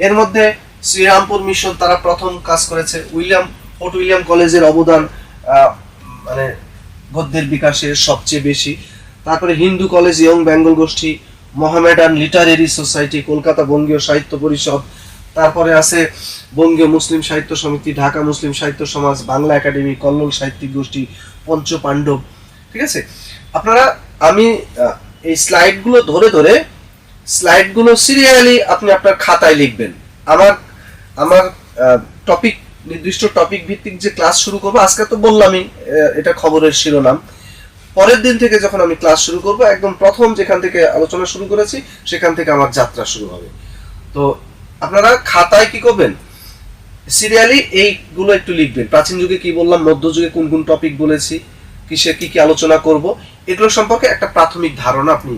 এর মধ্যে শ্রীরামপুর মিশন তারা প্রথম কাজ করেছে। ফোর্ট উইলিয়াম কলেজের অবদান মানে গদ্যের বিকাশে সবচেয়ে বেশি। তারপরে হিন্দু কলেজ, ইয়ং বেঙ্গল গোষ্ঠী, মোহামেডান লিটারেরি সোসাইটি, কলকাতা বঙ্গীয় সাহিত্য পরিষদ, তারপরে আছে বঙ্গীয় মুসলিম সাহিত্য সমিতি, ঢাকা মুসলিম সাহিত্য সমাজ, বাংলা একাডেমি, কল্লোল সাহিত্যিক গোষ্ঠী, পঞ্চ পাণ্ডব। ঠিক আছে, আপনারা আমি এই স্লাইডগুলো ধরে ধরে স্লাইডগুলো সিরিয়ালি আপনি আপনার খাতায় লিখবেন। আমার টপিক, নির্দিষ্ট টপিক ভিত্তিক যে ক্লাস শুরু করবো, আজকে তো বললামই এটা খবরের শিরোনাম, পরের দিন থেকে যখন আমি ক্লাস শুরু করব, একদম প্রথম যেখান থেকে আলোচনা শুরু করেছি সেখান থেকে আমার যাত্রা শুরু হবে। তো আপনারা খাতায় কি করবেন, সিরিয়ালি এইগুলো একটু লিখবেন। প্রাচীন যুগে কি বললাম, মধ্যযুগে কোন কোন টপিক বলেছি, কিসে কি কি আলোচনা করব, এগুলো সম্পর্কে একটা প্রাথমিক ধারণা আপনি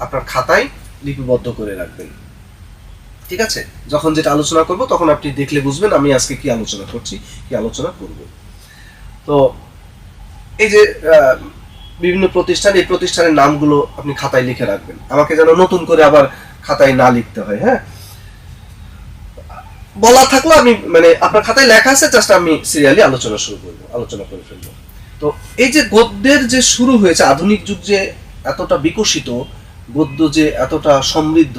আপনার খাতায় লিপিবদ্ধ করে রাখবেন। ঠিক আছে, যখন যেটা আলোচনা করব তখন আপনি দেখলে বুঝবেন আমি আজকে কি আলোচনা করছি, কি আলোচনা করব। তো এই যে বিভিন্ন প্রতিষ্ঠান, এই প্রতিষ্ঠানের নামগুলো আপনি খাতায় লিখে রাখবেন, আমাকে যেন নতুন করে আবার খাতায় না লিখতে হয়। হ্যাঁ, বলা থাকলো আমি মানে আপনার খাতায় লেখা আছে, জাস্ট আমি সিরিয়ালি আলোচনা করে ফেলবো। তো এই যে গদ্যের যে শুরু হয়েছে, আধুনিক যুগ যে এতটা বিকশিত, গদ্য যে এতটা সমৃদ্ধ,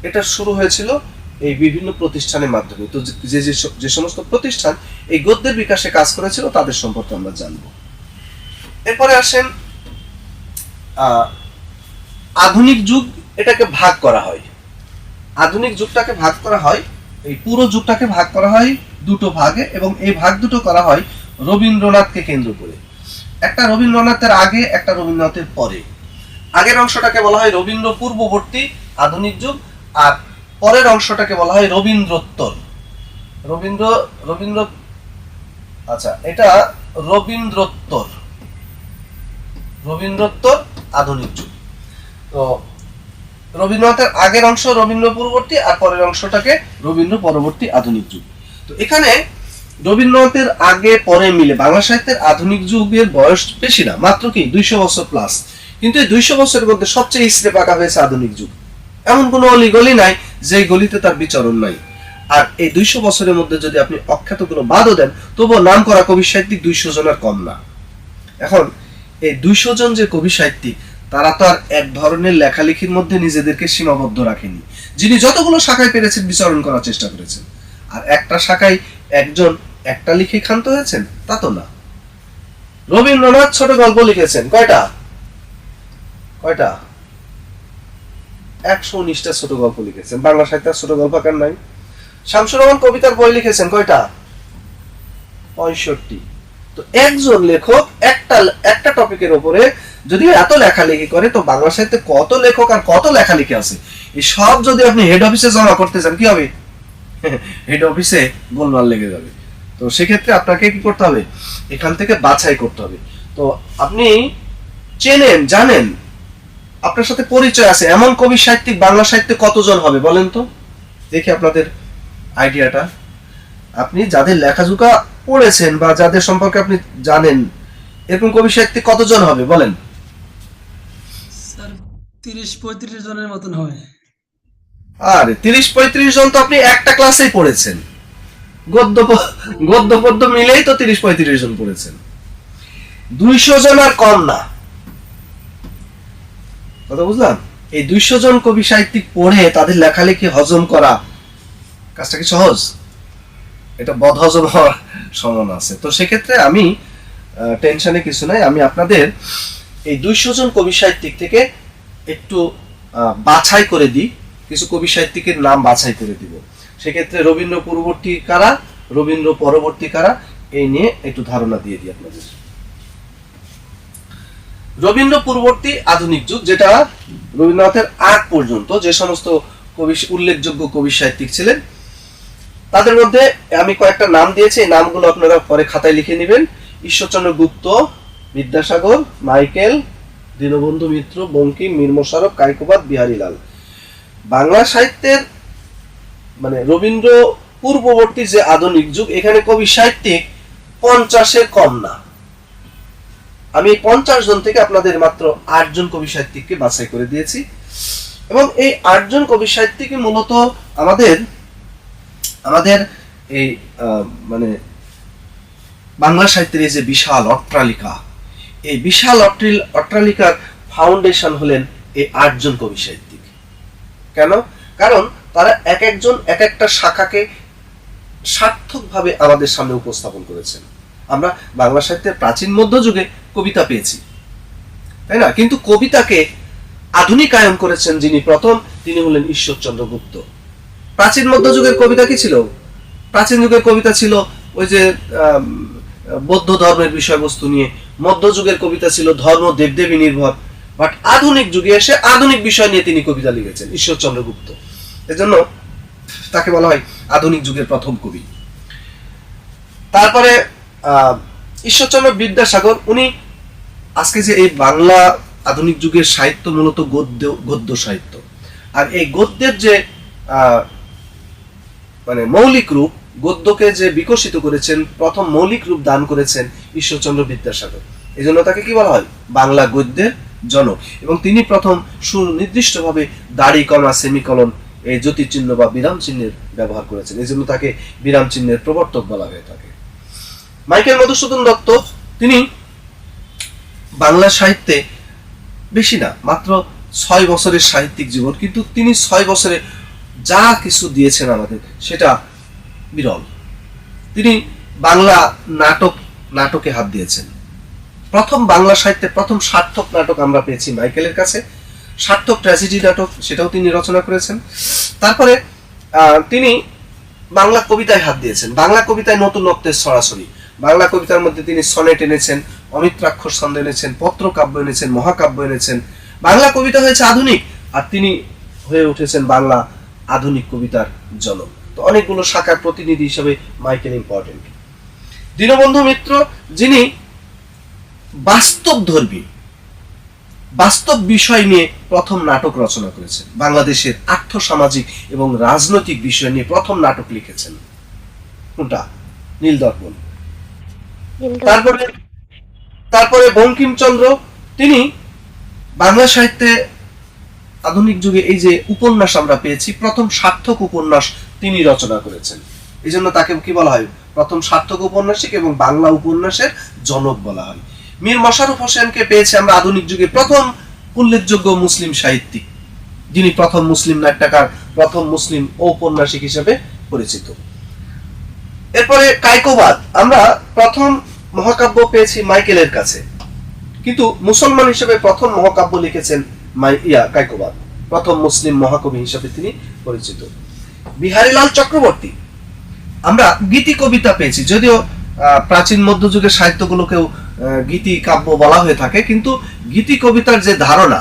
এটা শুরু হয়েছিল এই বিভিন্ন প্রতিষ্ঠানের মাধ্যমে। তো যে সমস্ত প্রতিষ্ঠান এই গদ্যের বিকাশে কাজ করেছিল তাদের সম্পর্কে আমরা জানব। এরপরে আসেন আধুনিক যুগ, এটাকে ভাগ করা হয়। আধুনিক যুগটাকে ভাগ করা হয়, এই পুরো যুগটাকে ভাগ করা হয় দুটো ভাগে, এবং এই ভাগ দুটো করা হয় রবীন্দ্রনাথকে কেন্দ্র করে। একটা রবীন্দ্রনাথের আগে, একটা রবীন্দ্রনাথের পরে। আগের অংশটাকে বলা হয় রবীন্দ্র পূর্ববর্তী আধুনিক যুগ, আর পরের অংশটাকে বলা হয় রবীন্দ্রোত্তর। রবীন্দ্র আচ্ছা, এটা রবীন্দ্রোত্তর আধুনিক যুগ। তো রবীন্দ্রনাথের আগের অংশ রবীন্দ্র পূর্ববর্তী, আর পরের অংশটাকে রবীন্দ্র পরবর্তী আধুনিক যুগ। তো এখানে রবীন্দ্রনাথের আগে পরে মিলে বাংলা সাহিত্যের আধুনিক যুগের বয়স বেশি না, মাত্র কি 200 বছর প্লাস। কিন্তু এই 200 বছরের মধ্যে সবচেয়ে ইসরে পাকা হয়েছে আধুনিক যুগ। এমন কোনো অলিগলি নাই যে গলিতে তার বিচরণ নাই। আর এই 200 বছরের মধ্যে যদি আপনি অখ্যাত কোনো বাদও দেন, তবুও নাম করা কবি সাহিত্যিক 200 জনের কম না। এখন এই 200 জন যে কবি সাহিত্যিক, তারা তো আর এক ধরনের লেখালেখির মধ্যে নিজেদেরকে সীমাবদ্ধ রাখেনি। যিনি যতগুলো শাখায় পেরেছেন বিচরণ করার চেষ্টা করেছেন। আর একটা শাখায় একজন একটা লিখে ক্ষান্ত হয়েছেন তা তো না। রবীন্দ্রনাথ ছোট গল্প লিখেছেন কয়টা? 119টা ছোট গল্প লিখেছেন। বাংলা সাহিত্যের ছোট গল্পকার নাই। শামসুর রহমান কবিতার বই লিখেছেন কয়টা? 65। তো একজন লেখক একটা টপিকের উপরে যদি এত লেখালেখি করে, তো বাংলা সাহিত্যে কত লেখক আর কত লেখালেখি আছে, এই সব যদি আপনি হেড অফিসে জমা করতে চান, কি হবে? হেড অফিসে গোলমাল লেগে যাবে। তো সেক্ষেত্রে আপনাকে কি করতে হবে? এখান থেকে বাছাই করতে হবে। তো আপনি চেনেন, জানেন, আপনার সাথে পরিচয় আছে এমন কবি সাহিত্যিক বাংলা সাহিত্যে কতজন হবে বলেন তো দেখি আপনাদের আইডিয়াটা। আপনি যাদের লেখাজোকা পড়েছেন বা যাদের সম্পর্কে আপনি জানেন, এরকম কবি সাহিত্যিক কতজন হবে বলেন? স্যার 30-35 জনের মতন হয়। আরে 30-35 জন তো আপনি একটা ক্লাসেই পড়েছেন। গদ্য পদ্য মিলেই তো 30-35 জন পড়েছেন। 200 জন আর কম না। কথা বুঝলাম? এই 200 জন কবি সাহিত্যিক পড়ে তাদের লেখালেখি হজম করা কাজটা কি সহজ? এটা বদহজম হওয়ার সম্ভাবনা আছে। তো সেক্ষেত্রে আমি টেনশনে কিছু নাই, আমি আপনাদের এই 200 জন কবি সাহিত্যিক থেকে একটু বাছাই করে দিই, কিছু কবি সাহিত্যিকের নাম বাছাই করে দিব। সেক্ষেত্রে রবীন্দ্র পূর্ববর্তী কারা, রবীন্দ্র পরবর্তী কারা, এই নিয়ে একটু ধারণা দিয়ে দিই আপনাদের। রবীন্দ্র পূর্ববর্তী আধুনিক যুগ, যেটা রবীন্দ্রনাথের আগ পর্যন্ত যে সমস্ত কবি উল্লেখযোগ্য কবি সাহিত্যিক ছিলেন, তাদের মধ্যে আমি কয়েকটা নাম দিয়েছি। এই নামগুলো আপনারা পরে খাতায় লিখে নেবেন। ঈশ্বরচন্দ্র গুপ্ত, বিদ্যাসাগর, মাইকেল, দীনবন্ধু মিত্র, বঙ্কিম, মীর মোশাররফ, কায়কোবাদ, বিহারীলাল। বাংলা সাহিত্যের মানে রবীন্দ্র পূর্ববর্তী যে আধুনিক যুগ, এখানে কবি সাহিত্যিক 50-এর কম না। আমি 50 জন থেকে আপনাদের মাত্র 8 জন কবি সাহিত্যিককে বাছাই করে দিয়েছি, এবং এই 8 জন কবি সাহিত্যিকই মূলত আমাদের এই মানে বাংলা সাহিত্যের এই যে বিশাল অট্টালিকা, এই বিশাল অট্টালিকার ফাউন্ডেশন হলেন এই 8 জন কবি সাহিত্যিক। কেন? কারণ তারা এক একজন এক একটা শাখাকে সার্থকভাবে আমাদের সামনে উপস্থাপন করেছেন। আমরা বাংলা সাহিত্যের প্রাচীন মধ্যযুগে কবিতা পেয়েছি, তাই না? কিন্তু কবিতাকে আধুনিকায়ন করেছেন যিনি প্রথম, তিনি হলেন ঈশ্বরচন্দ্র গুপ্ত। প্রাচীন মধ্যযুগের কবিতা কি ছিল? প্রাচীন যুগের কবিতা ছিল ওই যে বৌদ্ধ ধর্মের বিষয়বস্তু নিয়ে। মধ্যযুগের কবিতা ছিল ধর্ম দেবদেবী নির্ভর। বাট আধুনিক যুগে এসে আধুনিক বিষয় নিয়ে তিনি কবিতা লিখেছেন ঈশ্বরচন্দ্র গুপ্ত। এজন্য তাকে বলা হয় আধুনিক যুগের প্রথম কবি। তারপরে ঈশ্বরচন্দ্র বিদ্যাসাগর, উনি আজকে যে এই বাংলা আধুনিক যুগের সাহিত্য মূলত গদ্য সাহিত্য, আর এই গদ্যের যে মানে মৌলিক রূপ, গদ্যকে যে বিকশিত করেছেন, প্রথম মৌলিক রূপ দান করেছেন ঈশ্বরচন্দ্র বিদ্যাসাগর। এই জন্য তাকে কি বলা হয়? বাংলা গদ্যের জনক। এবং তিনি প্রথম সুনির্দিষ্টভাবে দাড়ি, কমা, সেমিকলন, এই জ্যোতিচিহ্ন বা বিরাম চিহ্নের ব্যবহার করেছেন। এই জন্য তাকে বিরাম চিহ্নের প্রবর্তক বলা হয়ে থাকে। মাইকেল মধুসূদন দত্ত, তিনি বাংলা সাহিত্যে বেশি না, মাত্র 6 বছরের সাহিত্যিক জীবন, কিন্তু তিনি 6 বছরে যা কিছু দিয়েছেন আমাদের সেটা বিরল। তিনি বাংলা নাটকে হাত দিয়েছেন। প্রথম বাংলা সাহিত্যে প্রথম সার্থক নাটক আমরা পেয়েছি মাইকেলের কাছে, সার্থক ট্র্যাজেডি নাটক, সেটাও তিনি রচনা করেছেন। তারপরে তিনি বাংলা কবিতায় হাত দিয়েছেন। বাংলা কবিতায় নতুনত্বের ছড়াছড়ি। বাংলা কবিতার মধ্যে তিনি সনেট এনেছেন, অমিত্রাক্ষর ছন্দ এনেছেন, পত্রকাব্য এনেছেন, মহাকাব্য এনেছেন। বাংলা কবিতা হয়েছে আধুনিক, আর তিনি হয়ে উঠেছেন বাংলা আধুনিক কবিতার জনক। তো অনেকগুলো শাখার প্রতিনিধি হিসেবে মাইকেল ইম্পর্টেন্ট। দীনবন্ধু মিত্র, যিনি বাস্তবধর্মী, বাস্তব বিষয় নিয়ে প্রথম নাটক রচনা করেছেন। বাংলাদেশের আর্থসামাজিক এবং রাজনৈতিক বিষয় নিয়ে প্রথম নাটক লিখেছেন। কোনটা? নীলদর্পণ। তারপরে বঙ্কিমচন্দ্র, তিনি বাংলা সাহিত্যে আধুনিক যুগে এই যে উপন্যাস আমরা পেয়েছি, প্রথম সার্থক উপন্যাস তিনি রচনা করেছেন। এই জন্য তাকে কি বলা হয়? প্রথম সার্থক উপন্যাসিক এবং বাংলা উপন্যাসের জনক বলা হয়। মীর মশাররফ হোসেনকে পেয়েছি আমরা আধুনিক যুগে প্রথম উল্লেখযোগ্য মুসলিম সাহিত্যিক, যিনি প্রথম মুসলিম নাট্যকার, প্রথম মুসলিম ঔপন্যাসিক হিসেবে পরিচিত। এরপরে কায়কোবাদ, আমরা প্রথম মহাকাব্য পেয়েছি মাইকেলের কাছে, কিন্তু মুসলমান হিসেবে প্রথম মহাকাব্য লিখেছেন কায়কোবাদ, প্রথম মুসলিম মহাকবি হিসেবে তিনি পরিচিত। বিহারীলাল চক্রবর্তী, আমরা গীতি কবিতা পেয়েছি, যদিও প্রাচীন মধ্যযুগের সাহিত্যগুলোকেও গীতি কাব্য বলা হয়ে থাকে, কিন্তু গীতি কবিতার যে ধারণা,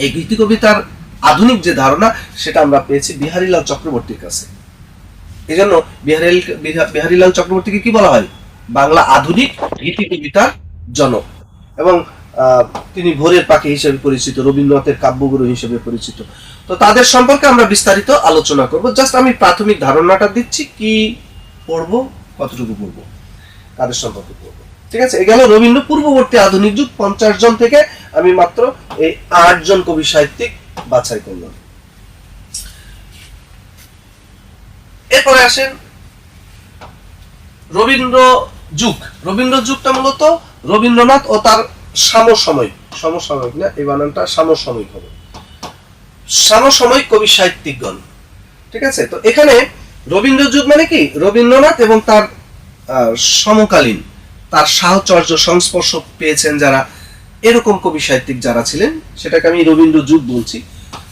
এই গীতি কবিতার আধুনিক যে ধারণা, সেটা আমরা পেয়েছি বিহারীলাল চক্রবর্তীর কাছে। এই জন্য বিহারীলাল চক্রবর্তীকে কি বলা হয়? বাংলা আধুনিক গীতি কবিতার জনক। এবং তিনি ভোরের পাখি হিসেবে পরিচিত, রবীন্দ্রনাথের কাব্যগুরু হিসেবে পরিচিত। তো তাদের সম্পর্কে আমরা বিস্তারিত আলোচনা করব। জাস্ট আমি প্রাথমিক ধারণাটা দিচ্ছি, কি পড়বো, কতটুকু পড়বো, তাদের সম্পর্কে পড়বো। ঠিক আছে, এ গেল রবীন্দ্র পূর্ববর্তী আধুনিক যুগ। 50 জন থেকে আমি মাত্র এই 8 জন কবি সাহিত্যিক বাছাই করলাম। এরপরে আসেন রবীন্দ্র যুগ। রবীন্দ্র যুগটা মূলত রবীন্দ্রনাথ ও তার সমসাময়িক না, এই বানানটা সমসাময়িক হবে, সমসাময়িক কবি সাহিত্যিকগণ। ঠিক আছে, তো এখানে রবীন্দ্র যুগ মানে কি? রবীন্দ্রনাথ এবং তার সমকালীন, তার সাহচর্য সংস্পর্শ পেয়েছেন যারা, এরকম কবি সাহিত্যিক যারা ছিলেন, সেটাকে আমি রবীন্দ্র যুগ বলছি।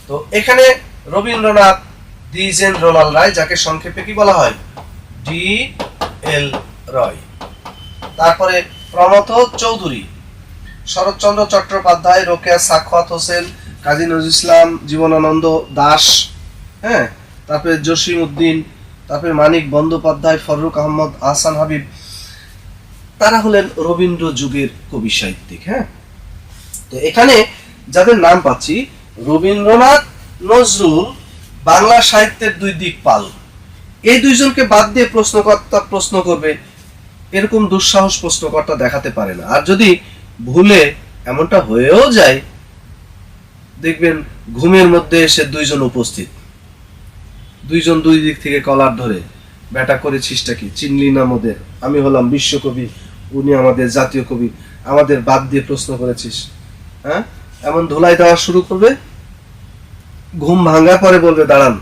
তো এখানে রবীন্দ্রনাথ, দ্বিজেন্দ্রলাল রায়, যাকে সংক্ষেপে কি বলা হয়? DL রয়। তারপরে প্রমথ চৌধুরী, শরৎচন্দ্র চট্টোপাধ্যায়, রোকেয়া সাখাওয়াত হোসেন, কাজী নজরুল ইসলাম, জীবনানন্দ দাশ, হ্যাঁ, তারপরে জসিম উদ্দিন, তারপরে মানিক বন্দ্যোপাধ্যায়, ফররুখ আহমদ, আহসান হাবিব, তারা হলেন রবীন্দ্র যুগের কবি সাহিত্যিক। হ্যাঁ, তো এখানে যাদের নাম পাচ্ছি, রবীন্দ্রনাথ, নজরুল বাংলা সাহিত্যের দুই দিকপাল। এই দুইজনকে বাদ দিয়ে প্রশ্নকর্তা প্রশ্ন করবে, এরকম দুঃসাহস প্রশ্নকর্তা দেখাতে পারে না। আর যদি ভুলে এমনটা হয়েও যায়, দেখবেন ঘুমের মধ্যে এসে দুইজন উপস্থিত, দুইজন দুই দিক থেকে কলার ধরে, ব্যাটা করেছিসটা কি, চিনলি না মোদের, আমি হলাম বিশ্বকবি, উনি আমাদের জাতীয় কবি, আমাদের বাদ দিয়ে প্রশ্ন করেছিস, হ্যাঁ, এমন ধুলাই দেওয়া শুরু করবে। ঘুম ভাঙার পরে বলবে, দাঁড়ান,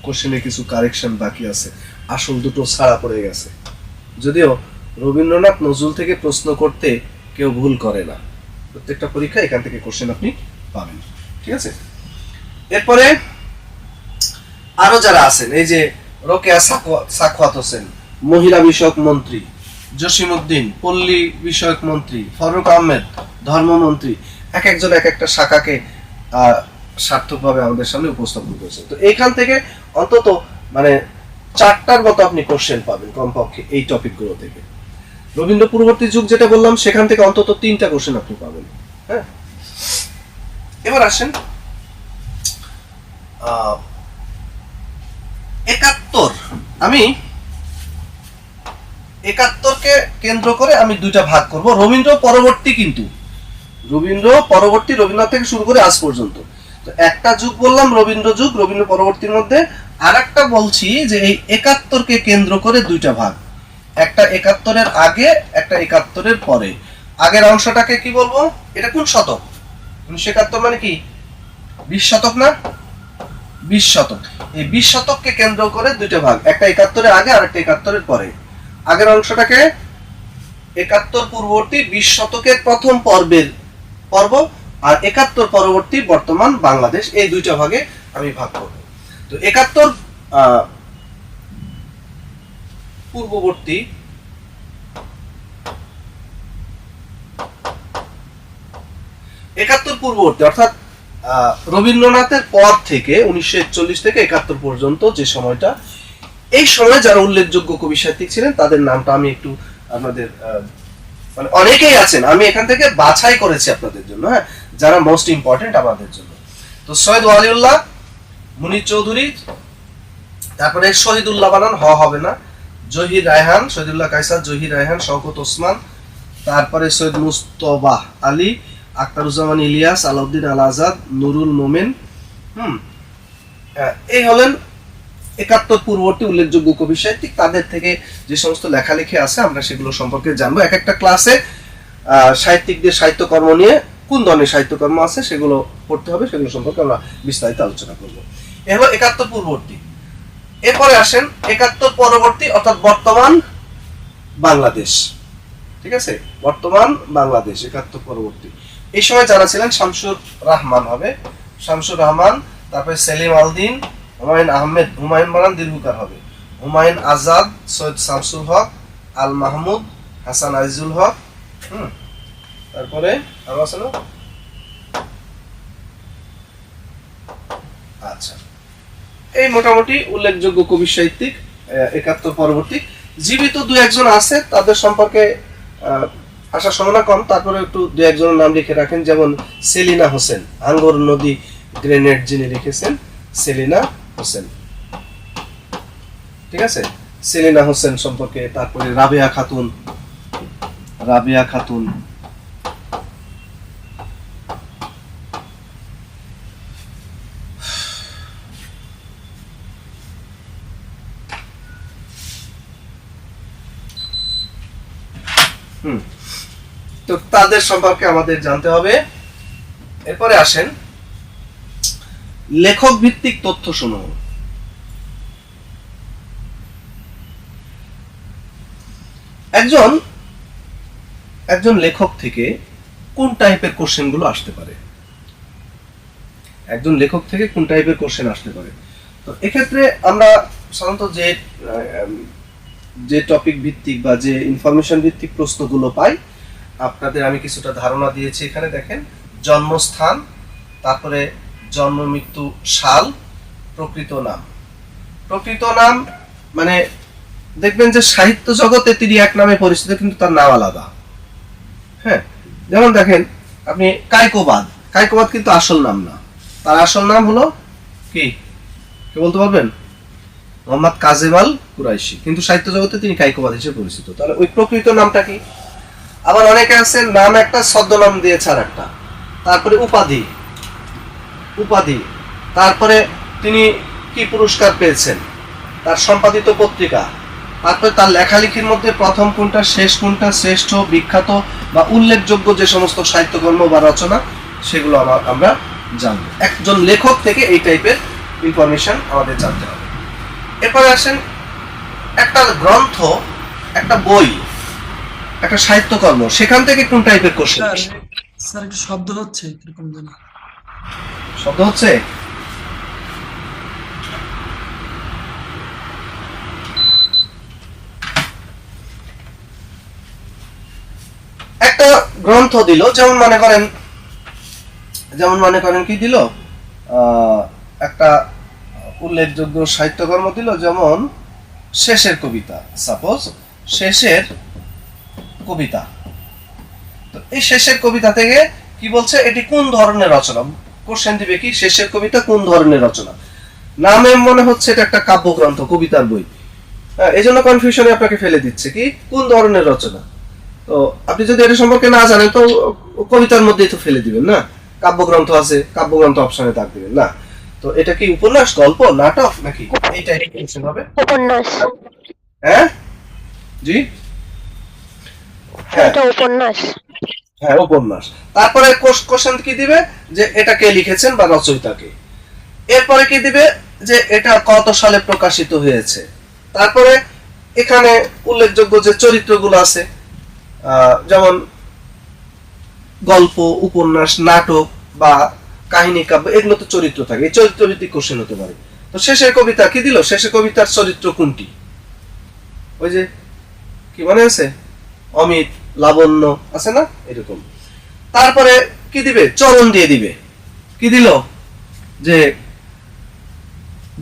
কোশ্চেনে কিছু কারেকশন বাকি আছে, আসল দুটো ছাড়া পড়ে গেছে। যদিও রবীন্দ্রনাথ, নজরুল থেকে প্রশ্ন করতে কেউ ভুল করে না, প্রত্যেকটা পরীক্ষা এখান থেকে কোশ্চেন আপনি পাবেন। ঠিক আছে, এরপরে আরো যারা আছেন, এই যে রোকেয়া সাখাওয়াত হোসেন, মহিলা বিষয়ক মন্ত্রী, জসিম উদ্দিন, পল্লী বিষয়ক মন্ত্রী, ফররুখ আহমেদ, ধর্মমন্ত্রী, এক একজন এক একটা শাখাকে সার্থকভাবে আমাদের সামনে উপস্থাপন করেছেন। তো এখান থেকে অন্তত মানে 4টার মতো আপনি কোশ্চেন পাবেন কমপক্ষে এই টপিকগুলো থেকে। রবীন্দ্র পূর্ববর্তী যুগ যেটা বললাম, সেখান থেকে অন্তত 3টা কোশ্চেন আপনি পাবেন। হ্যাঁ, এবার আসেন 71। আমি 71কে কেন্দ্র করে আমি 2টা ভাগ করব। রবীন্দ্র পরবর্তী, কিন্তু রবীন্দ্র পরবর্তী, রবীন্দ্রনাথ থেকে শুরু করে আজ পর্যন্ত। তো একটা যুগ বললাম রবীন্দ্র যুগ, রবীন্দ্র পরবর্তীর মধ্যে। আর একটা বলছি যে এই 71কে কেন্দ্র করে 2টা ভাগ, একটা 71-এর আগে, একটা 71-এর পরে। আগের অংশটাকে কি বলবো? এটা কোন শতক? 1971 মানে কি 20 শতক না? 20 শতক। এই 20 শতককে কেন্দ্র করে দুইটা ভাগ, একটা 71-এর আগে আর একটা 71-এর পরে। আগের অংশটাকে 71 পূর্ববর্তী 20 শতকের প্রথম পর্ব, আর 71 পরবর্তী বর্তমান বাংলাদেশ, এই দুইটা ভাগে আমি ভাগ করব। তো 71 পূর্ববর্তী অর্থাৎ রবীন্দ্রনাথের পর থেকে 1941 থেকে 71 পর্যন্ত যে সময়টা, এই সময় যারা উল্লেখযোগ্য কবি সাহিত্যিক ছিলেন তাদের নামটা আমি একটু আপনাদের, মানে অনেকেই আছেন, আমি এখান থেকে বাছাই করেছি আপনাদের জন্য, হ্যাঁ, যারা মোস্ট ইম্পর্টেন্ট আমাদের জন্য। তো সৈয়দ ওয়ালিউল্লাহ, মুনির চৌধুরী, তারপরে শহীদুল্লাহ বানান হবে না, জহির রায়হান, শহীদুল্লাহ কায়সার, জহির রায়হান, শওকত ওসমান, তারপরে সৈয়দ মুস্তবাহ আলী, আখতারুজ্জামান ইলিয়াস, আলাউদ্দিন আল আজাদ, নুরুল মোমেন। এই হলেন 71 পূর্ববর্তী উল্লেখযোগ্য কবি সাহিত্যিক। তাদের থেকে যে সমস্ত লেখালেখি আছে আমরা সেগুলো সম্পর্কে জানবো। এক একটা ক্লাসে সাহিত্যিকদের সাহিত্যকর্ম নিয়ে কোন ধরনের সাহিত্যকর্ম আছে সেগুলো পড়তে হবে, সেগুলো সম্পর্কে আমরা বিস্তারিত আলোচনা করব। এ হলো 71 পূর্ববর্তী। এরপরে আসেন 71 পরবর্তী, অর্থাৎ বর্তমান বাংলাদেশ। ঠিক আছে, বর্তমান বাংলাদেশ 71 পরবর্তী। এই সময় যারা ছিলেন, শামসুর রহমান হবে, শামসুর রহমান, তারপরে সেলিম আলদিন, হুমায়ুন আহমেদ, হুমায়ুন বানান দীর্ঘকার হবে, হুমায়ুন আজাদ, সৈয়দ শামসুল হক, আল মাহমুদ, হাসান আজিজুল হক। তারপরে আরো আছে না? আচ্ছা, এই মোটামুটি উল্লেখযোগ্য কবি সাহিত্যিক 71 পরবর্তী। জীবিত দু একজন আছে, তাদের সম্পর্কে আসার সম্ভাবনা কম, তারপরে একটু দু একজনের নাম লিখে রাখেন, যেমন সেলিনা হোসেন, হাঙ্গর নদী গ্রেনেড যিনি লিখেছেন, সেলিনা হোসেন। ঠিক আছে, সেলিনা হোসেন সম্পর্কে। তারপরে রাবেয়া খাতুন, তো তাদের সম্পর্কে আমাদের জানতে হবে। এরপরে আসেন লেখক ভিত্তিক তথ্য সমূহ। একজন লেখক থেকে কোন টাইপের কোশ্চেন গুলো আসতে পারে, তো এক্ষেত্রে আমরা সাধারণত যে টপিক ভিত্তিক বা যে ইনফরমেশন ভিত্তিক প্রশ্নগুলো পাই, আপনাদের আমি কিছুটা ধারণা দিয়েছি। এখানে দেখেন, জন্মস্থান, তারপরে জন্ম মৃত্যু সাল, প্রকৃত নাম মানে দেখবেন যে সাহিত্য জগতে তিনি এক নামে পরিচিত, কিন্তু তার নাম আলাদা। হ্যাঁ, যেমন দেখেন আপনি কায়কোবাদ কিন্তু আসল নাম না, তার আসল নাম হলো কি, কে বলতে পারবেন? মোহাম্মদ কাজেম আল কুরাইশি, কিন্তু সাহিত্য জগতে তিনি কায়কোবাদ হিসেবে পরিচিত। তাহলে ওই প্রকৃত নামটা কি? আবার অনেকে আছে নাম একটা, ছদ্মনাম দিয়েছে আর একটা। তারপরে উপাধি, তারপরে তিনি কি পুরস্কার পেয়েছেন, তার সম্পাদিত পত্রিকা, তারপরে তার লেখালেখির মধ্যে প্রথম কোনটা, শেষ কোনটা, শ্রেষ্ঠ, বিখ্যাত বা উল্লেখযোগ্য যে সমস্ত সাহিত্যকর্ম বা রচনা, সেগুলো আমরা জানবো। একজন লেখক থেকে এই টাইপের ইনফরমেশন আমাদের জানতে হবে। এরপরে আসেন একটা গ্রন্থ, একটা বই, একটা সাহিত্যকর্ম, সেখান থেকে কোন টাইপের কোশ্চেন? স্যার একটু শব্দ হচ্ছে, এরকম জানি শব্দ হচ্ছে। একটা গ্রন্থ দিল, যেমন মনে করেন কি দিল, একটা উল্লেখযোগ্য সাহিত্যকর্ম দিল, যেমন শেষের কবিতা, সাপোজ শেষের কবিতা। তো এই শেষের কবিতা থেকে কি বলছে, এটি কোন ধরনের রচনা? কোশ্চেন দিবে কি, শেষের কবিতা কোন ধরনের রচনা? নামে মনে হচ্ছে এটা একটা কাব্যগ্রন্থ, কবিতার বই, এই জন্য কনফিউশনে আপনাকে ফেলে দিচ্ছে কি, কোন ধরনের রচনা। তো আপনি যদি এটা সম্পর্কে না জানেন, তো কবিতার মধ্যেই তো ফেলে দিবেন না, কাব্যগ্রন্থ আছে, কাব্যগ্রন্থ অপশনে দাগ দিবেন না। তো এটা কি উপন্যাস, গল্প, নাটক নাকি, এই টাইপের কোশ্চেন হবে। উপন্যাস। হ্যাঁ জি, এটা উপন্যাস। উপন্যাস। তারপরে কোশ্চেন কি দিবে, যে এটা কে লিখেছেন বা রচয়িতাকে। এরপরে কি দিবে যে এটা কত সালে প্রকাশিত হয়েছে। তারপরে এখানে উল্লেখযোগ্য যে চরিত্রগুলো আছে, যেমন গল্প, উপন্যাস, নাটক বা কাহিনী, কাব্য, এগুলো তো চরিত্র থাকে, এই চরিত্র ভিত্তিক কোশ্চেন হতে পারে। তো শেষের কবিতা কি দিল, শেষের কবিতার চরিত্র কোনটি, ওই যে কি মনে আছে, অমিত, লাবণ্য আছে না, এরকম। তারপরে কি দিবে, চরণ দিয়ে দিবে, কি দিল যে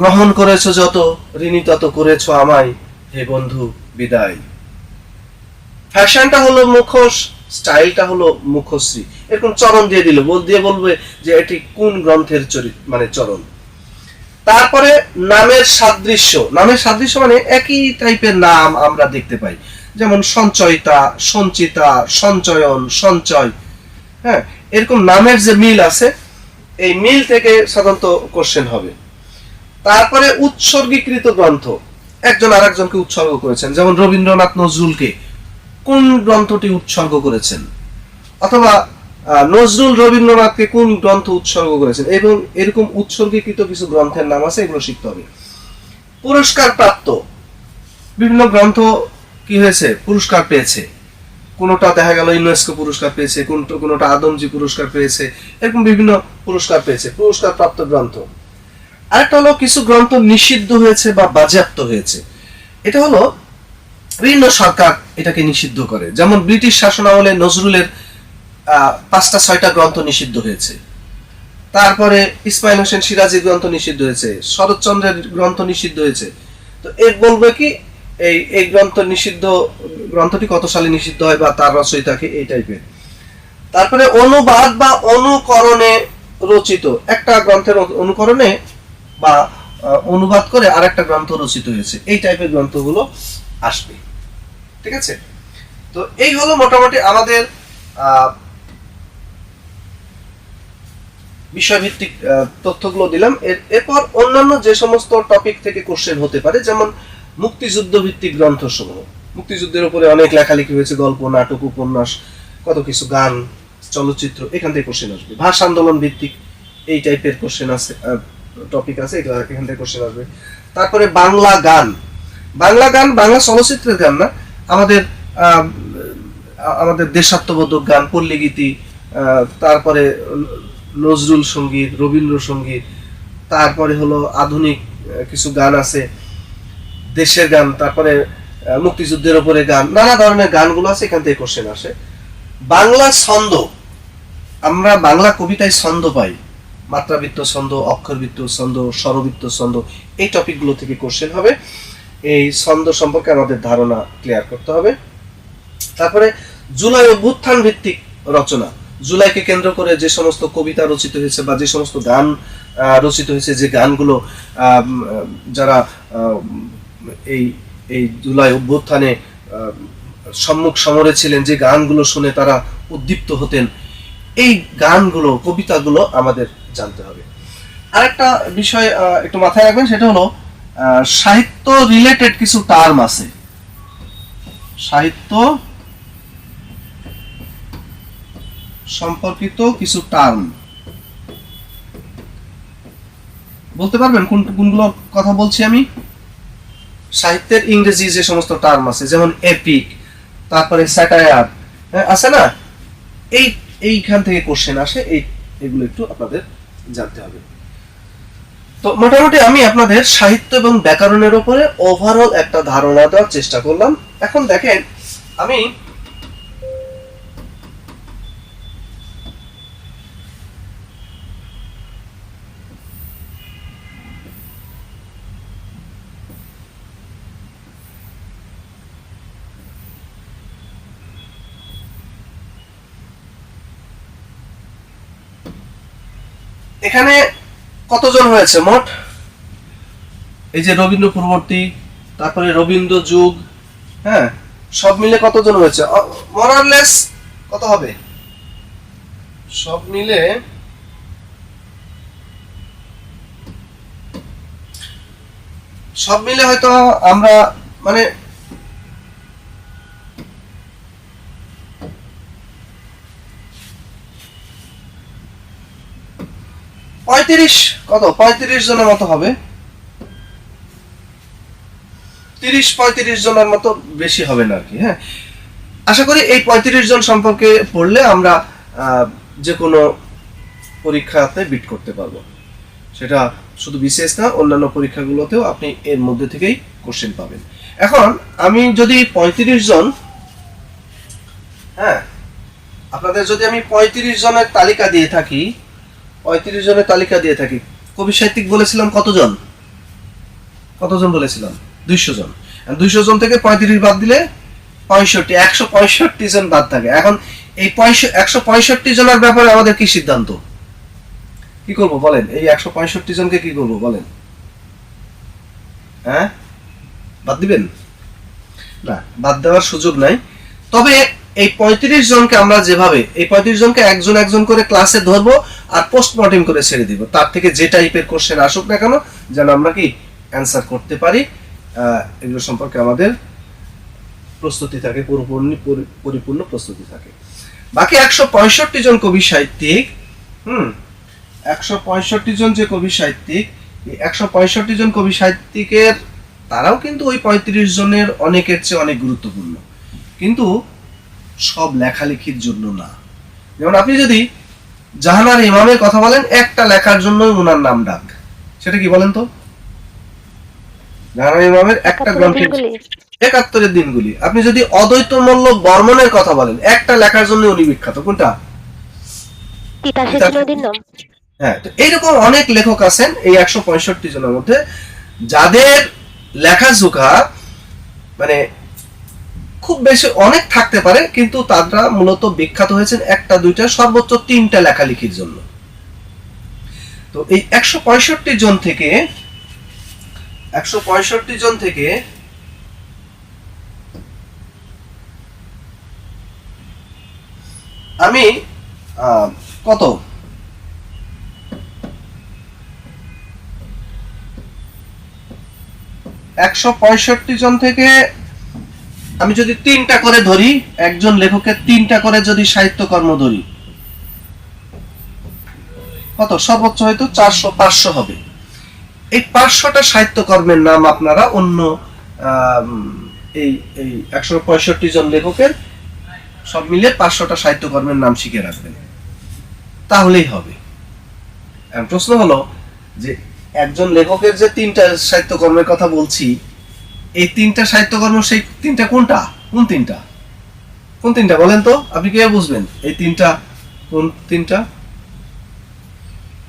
গ্রহণ করেছো যত, ঋণী তত করেছো আমায়, হে বন্ধু বিদায়। ফ্যাশনটা হলো মুখোশ, স্টাইলটা হলো মুখশ্রী, এরকম চরণ দিয়ে দিল, দিয়ে বলবে যে এটি কোন গ্রন্থের চরিত্র, মানে চরণ। তারপরে নামের সাদৃশ্য, নামের সাদৃশ্য মানে একই টাইপের নাম আমরা দেখতে পাই, যেমন সঞ্চয়িতা, সঞ্চিতা, সঞ্চয়ন, সঞ্চয়, হ্যাঁ, এরকম নামের যে মিল আছে, এই মিল থেকে সাধারণত কোশ্চেন হবে। তারপরে উৎসর্গীকৃত গ্রন্থ, একজন আরেকজনকে উৎসর্গ করেছেন, যেমন রবীন্দ্রনাথ নজরুলকে কোন গ্রন্থটি উৎসর্গ করেছেন, অথবা নজরুল রবীন্দ্রনাথকে কোন গ্রন্থ উৎসর্গ করেছেন, এবং এরকম উৎসর্গীকৃত কিছু গ্রন্থের নাম আছে, এগুলো শিখতে হবে। পুরস্কার প্রাপ্ত, বিভিন্ন গ্রন্থ কি হয়েছে, পুরস্কার পেয়েছে, কোনটা দেখা গেল ইউনেস্কো পুরস্কার পেয়েছে, কোনটা আদমজি পুরস্কার পেয়েছে, এরকম বিভিন্ন পুরস্কার পেয়েছে, পুরস্কার প্রাপ্ত গ্রন্থ। আরেকটা হলো কিছু গ্রন্থ নিষিদ্ধ হয়েছে বা বাজেয়াপ্ত হয়েছে, এটা হলো বিভিন্ন সরকার এটাকে নিষিদ্ধ করে, যেমন ব্রিটিশ শাসনামলে নজরুলের 5-6টা গ্রন্থ নিষিদ্ধ হয়েছে, তারপরে ইসমাইল হোসেন সিরাজির গ্রন্থ নিষিদ্ধ হয়েছে, শরৎচন্দ্রের গ্রন্থ নিষিদ্ধ হয়েছে। তো এর বলবে কি এই গ্রন্থ নিষিদ্ধ, গ্রন্থটি কত সালে নিষিদ্ধ হয় বা তার রচয়িতাকে, এই টাইপের। তারপরে অনুবাদ বা অনুকরণে রচিত, একটা গ্রন্থের অনুকরণে বা অনুবাদ করে আরেকটা গ্রন্থ রচিত হয়েছে, এই টাইপের গ্রন্থগুলো আসবে, ঠিক আছে। তো এই হলো মোটামুটি আমাদের বিষয়ভিত্তিক তথ্যগুলো দিলাম। এরপর অন্যান্য যে সমস্ত টপিক থেকে কোশ্চেন হতে পারে, যেমন মুক্তিযুদ্ধ ভিত্তিক গ্রন্থ সমূহ, মুক্তিযুদ্ধের উপরে অনেক লেখালেখি হয়েছে, গল্প, নাটক, উপন্যাস, কত কিছু, গান, চলচ্চিত্র, এখান থেকে কোশ্চেন আসবে। ভাষা আন্দোলন ভিত্তিক এই টাইপের কোশ্চেন আছে, টপিক আছে, এখান থেকে কোশ্চেন আসবে। তারপরে বাংলা গান, বাংলা গান, বাংলা চলচ্চিত্রের গান না, আমাদের আমাদের দেশাত্মবোধক গান, পল্লীগীতি, তারপরে নজরুল সঙ্গীত, রবীন্দ্রসঙ্গীত, তারপরে হলো আধুনিক কিছু গান আছে, দেশের গান, তারপরে মুক্তিযুদ্ধের উপরে গান, নানা ধরনের গানগুলো আছে, এখান থেকে কোশ্চেন আসে। বাংলা ছন্দ, আমরা বাংলা কবিতায় ছন্দ পাই, মাত্রাবৃত্ত ছন্দ, অক্ষরবৃত্ত ছন্দ, স্বরবৃত্ত ছন্দ, এই টপিকগুলো থেকে কোশ্চেন হবে। এই ছন্দ সম্পর্কে আমাদের ধারণা ক্লিয়ার করতে হবে। তারপরে জুলাই অভ্যুত্থান ভিত্তিক রচনা, জুলাইকে কেন্দ্র করে যে সমস্ত কবিতা রচিত হয়েছে বা যে সমস্ত গান রচিত হয়েছে, যে গানগুলো যারা এই এই জুলাই অভ্যুত্থানে সম্মুখ সমরে ছিলেন, যে গানগুলো শুনে তারা উদ্দীপ্ত হতেন, এই গানগুলো, কবিতাগুলো আমাদের জানতে হবে। আরেকটা বিষয় একটু মাথায় রাখবেন, সেটা হলো সাহিত্য রিলেটেড কিছু টার্ম আছে, সাহিত্য সম্পর্কিত কিছু টার্ম বলতে পারবেন কোনগুলো কথা বলছি আমি? সাহিত্যের ইংরেজি যে সমস্ত টার্ম আছে, যেমন এপিক, তারপরে স্যাটায়ার, আছে না, এইখান থেকে কোশ্চেন আসে, এগুলো একটু আপনাদের জানতে হবে। তো মোটামুটি আমি আপনাদের সাহিত্য এবং ব্যাকরণের উপরে ওভারঅল একটা ধারণা দেওয়ার চেষ্টা করলাম। এখন দেখেন, আমি এখানে কতজন হয়েছে মোট, এই যে রবীন্দ্র পূর্ববর্তী, তারপরে রবীন্দ্র যুগ, হ্যাঁ, সব মিলে কতজন হয়েছে, মোরারলেস কত হবে, সব মিলে হয়তো আমরা মানে 35 কত 35 জনের মতো হবে, 30-35 জনের মতো, বেশি হবে না আর কি। হ্যাঁ, আশা করি এই 35 জন সম্পর্কে পড়লে আমরা যে কোনো পরীক্ষাতে বিট করতে পারবো। সেটা শুধু বিসিএস না, অন্যান্য পরীক্ষাগুলোতেও আপনি এর মধ্যে থেকেই কোশ্চেন পাবেন। এখন আমি যদি 35 জন, হ্যাঁ আপনাদের যদি আমি 35 জনের তালিকা দিয়ে থাকি, 35 জনের তালিকা দিয়ে থাকি, কবি সাহিত্যিক বলেছিলাম কতজন, কতজন বলেছিলাম 200 জন। 200 জন থেকে 35 বাদ দিলে 65, 165 জন বাদ থাকে। এখন এই 165 জনের ব্যাপারে আমাদের কি সিদ্ধান্ত, কি করব বলেন? এই 165 জনকে কি করব বলেন? হ্যাঁ, বাদ দিবেন? না, বাদ দেওয়ার সুযোগ নাই। তবে এই 35 জনকে আমরা যেভাবে, এই 35 জনকে একজন একজন করে ক্লাসে ধরবো আর পোস্টমর্টেম করে ছেড়ে দিব। তার থেকে যে টাইপের কোশ্চেন আসুক না কেন, যেন আমরা কি অ্যান্সার করতে পারি, এগুলো সম্পর্কে আমাদের প্রস্তুতি থাকে, পরিপূর্ণ প্রস্তুতি থাকে। বাকি 165 জন কবি সাহিত্যিক, 165 জন যে কবি সাহিত্যিক, 165 জন কবি সাহিত্যিকের তারাও কিন্তু ওই 35 জনের অনেকের চেয়ে অনেক গুরুত্বপূর্ণ, কিন্তু সব লেখালেখির জন্য না। যেমন আপনি যদি জাহানার ইমামের কথা বলেন, একটা লেখার জন্য ওনার নাম ডাক, সেটা কি বলেন তো? জাহানার ইমামের একটা গ্রন্থের 71 দিনগুলি। আপনি যদি অদ্বৈত মল্ল বর্মনের কথা বলেন, একটা লেখার জন্য উনি বিখ্যাত, কোনটা? হ্যাঁ, তো এইরকম অনেক লেখক আছেন এই 165 জনের মধ্যে, যাদের লেখাজোখা মানে খুব বেশি অনেক থাকতে পারে, কিন্তু তারা মূলত বিখ্যাত হয়েছেন একটা দুইটা সর্বোচ্চ 3টা লেখালেখির জন্য। তো এই 165 জন থেকে, 165 জন থেকে আমি কত 165 জন থেকে আমি যদি 3টা করে ধরি, একজন লেখকের 3টা করে যদি সাহিত্যকর্ম ধরি, কত? সর্বোচ্চ হয়তো 400-500 হবে। এই 500টা সাহিত্যকর্মের নাম আপনারা অন্য এই 165 জন লেখকের সব মিলে 500টা সাহিত্যকর্মের নাম শিখে রাখবেন, তাহলেই হবে। এখন প্রশ্ন হলো যে একজন লেখকের যে 3টা সাহিত্যকর্মের কথা বলছি, এই 3টা সাহিত্যকর্ম সেই 3টা কোনটা? কোন 3টা? কোন 3টা বলেন তো? আপনি কিভাবে বুঝবেন এই 3টা কোন 3টা?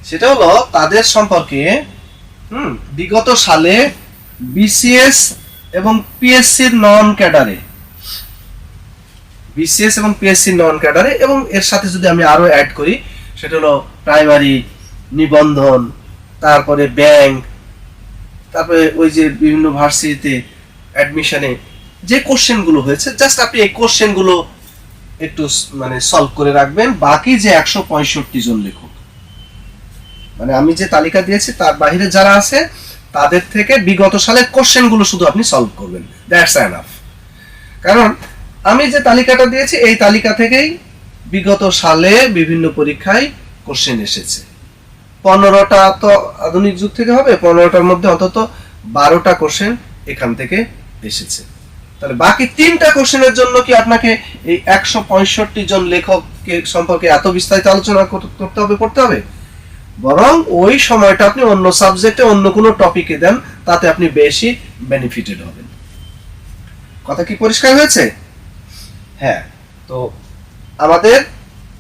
সেটা হলো তাদের সম্পর্কে বিগত সালে বিসিএস এবং পিএসসির নন ক্যাডারে, বিসিএস এবং পিএসসি নন ক্যাডারে, এবং এর সাথে যদি আমি আরো অ্যাড করি, সেটা হলো প্রাইমারি, নিবন্ধন, তারপরে ব্যাংক, তারপরে ওই যে বিভিন্ন ভার্সিটিতে অ্যাডমিশনে যে কোশ্চেনগুলো হয়েছে, জাস্ট আপনি এই কোশ্চেনগুলো একটু মানে সলভ করে রাখবেন। বাকি যে 165 জন লেখক, মানে আমি যে তালিকা দিয়েছি তার বাইরে যারা আছে, তাদের থেকে বিগত সালের কোশ্চেনগুলো শুধু আপনি সলভ করবেন, দ্যাটস এনাফ। কারণ আমি যে তালিকাটা দিয়েছি, এই তালিকা থেকেই বিগত সালে বিভিন্ন পরীক্ষায় কোশ্চেন এসেছে। 15টা তো আধুনিক যুগ থেকে হবে, 15টার মধ্যে অন্তত 12টা কোশ্চেন এখান থেকে এসেছে। তাহলে বাকি 3টা কোশ্চেনের জন্য কি আপনাকে এই 165 জন লেখকের সম্পর্কে এত বিস্তারিত আলোচনা করতে হবে, পড়তে হবে? বরং ওই সময়টা আপনি অন্য সাবজেক্টে অন্য কোনো টপিকে দেন, তাতে আপনি বেশি বেনিফিটেড হবেন। কথা কি পরিষ্কার হয়েছে? হ্যাঁ, তো আমাদের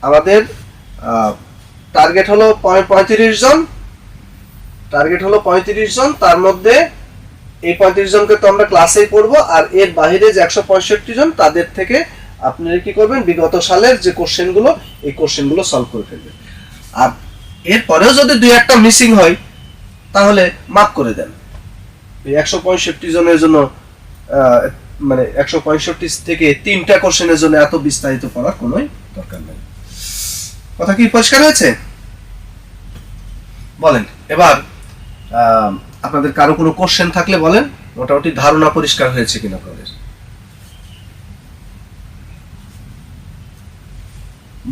আমাদের টার্গেট হলো 35 জন, টার্গেট হলো 35 জন। তার মধ্যে এই 35 জনকে তো আমরা ক্লাসেই পড়বো, আর এর বাইরে যে 165 জন, তাদের থেকে আপনারা কি করবেন, বিগত সালের যে কোশ্চেনগুলো, এই কোশ্চেনগুলো সলভ করে ফেলবেন। আর এরপরেও যদি 2-1টা মিসিং হয়, তাহলে মাফ করে দেন। এই 165 জনের জন্য মানে 165 থেকে 3টা কোশ্চেনের জন্য এত বিস্তারিত পড়ার কোনো দরকার নেই। কথা কি পরিষ্কার হয়েছে? বলেন এবার আপনাদের কারো কোনো কোশ্চেন থাকলে বলেন, মোটামুটি ধারণা পরিষ্কার হয়েছে কিনা আপনাদের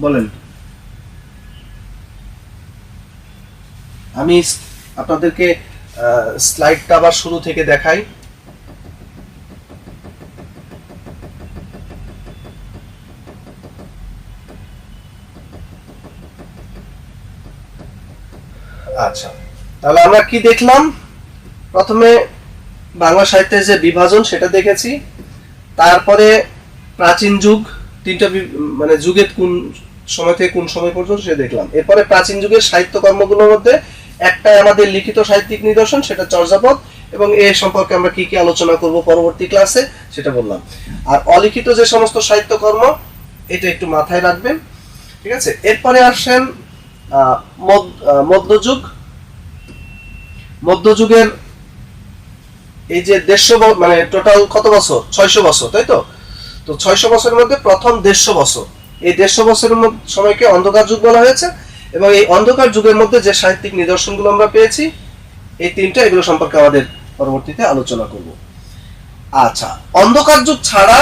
বলেন। আমি আপনাদেরকে স্লাইডটা আবার শুরু থেকে দেখাই। আচ্ছা, তাহলে আমরা কি দেখলাম? প্রথমে বাংলা সাহিত্যের যে বিভাজন সেটা দেখেছি, তারপরে প্রাচীন যুগ তিনটা মানে যুগের কোন সময় থেকে কোন সময় পর্যন্ত সে দেখলাম। এরপরে প্রাচীন যুগের সাহিত্য কর্মগুলোর মধ্যে একটাই আমাদের লিখিত সাহিত্যিক নিদর্শন, সেটা চর্যাপদ, এবং এ সম্পর্কে আমরা কি কি আলোচনা করব পরবর্তী ক্লাসে সেটা বললাম। আর অলিখিত যে সমস্ত সাহিত্য কর্ম, এটা একটু মাথায় রাখবেন, ঠিক আছে? এরপরে আসেন মধ্যযুগ। মধ্যযুগের এই যে 150 মানে টোটাল কত বছর? 600 বছর, তাই তো? তো 600 বছরের মধ্যে প্রথম 150 বছর, এই 150 বছরের সময়কে অন্ধকার যুগ বলা হয়েছে। এবং এই অন্ধকার যুগের মধ্যে যে সাহিত্যিক নিদর্শনগুলো আমরা পেয়েছি, এই তিনটা, এগুলো সম্পর্কে আমাদের পরবর্তীতে আলোচনা করব। আচ্ছা, অন্ধকার যুগ ছাড়া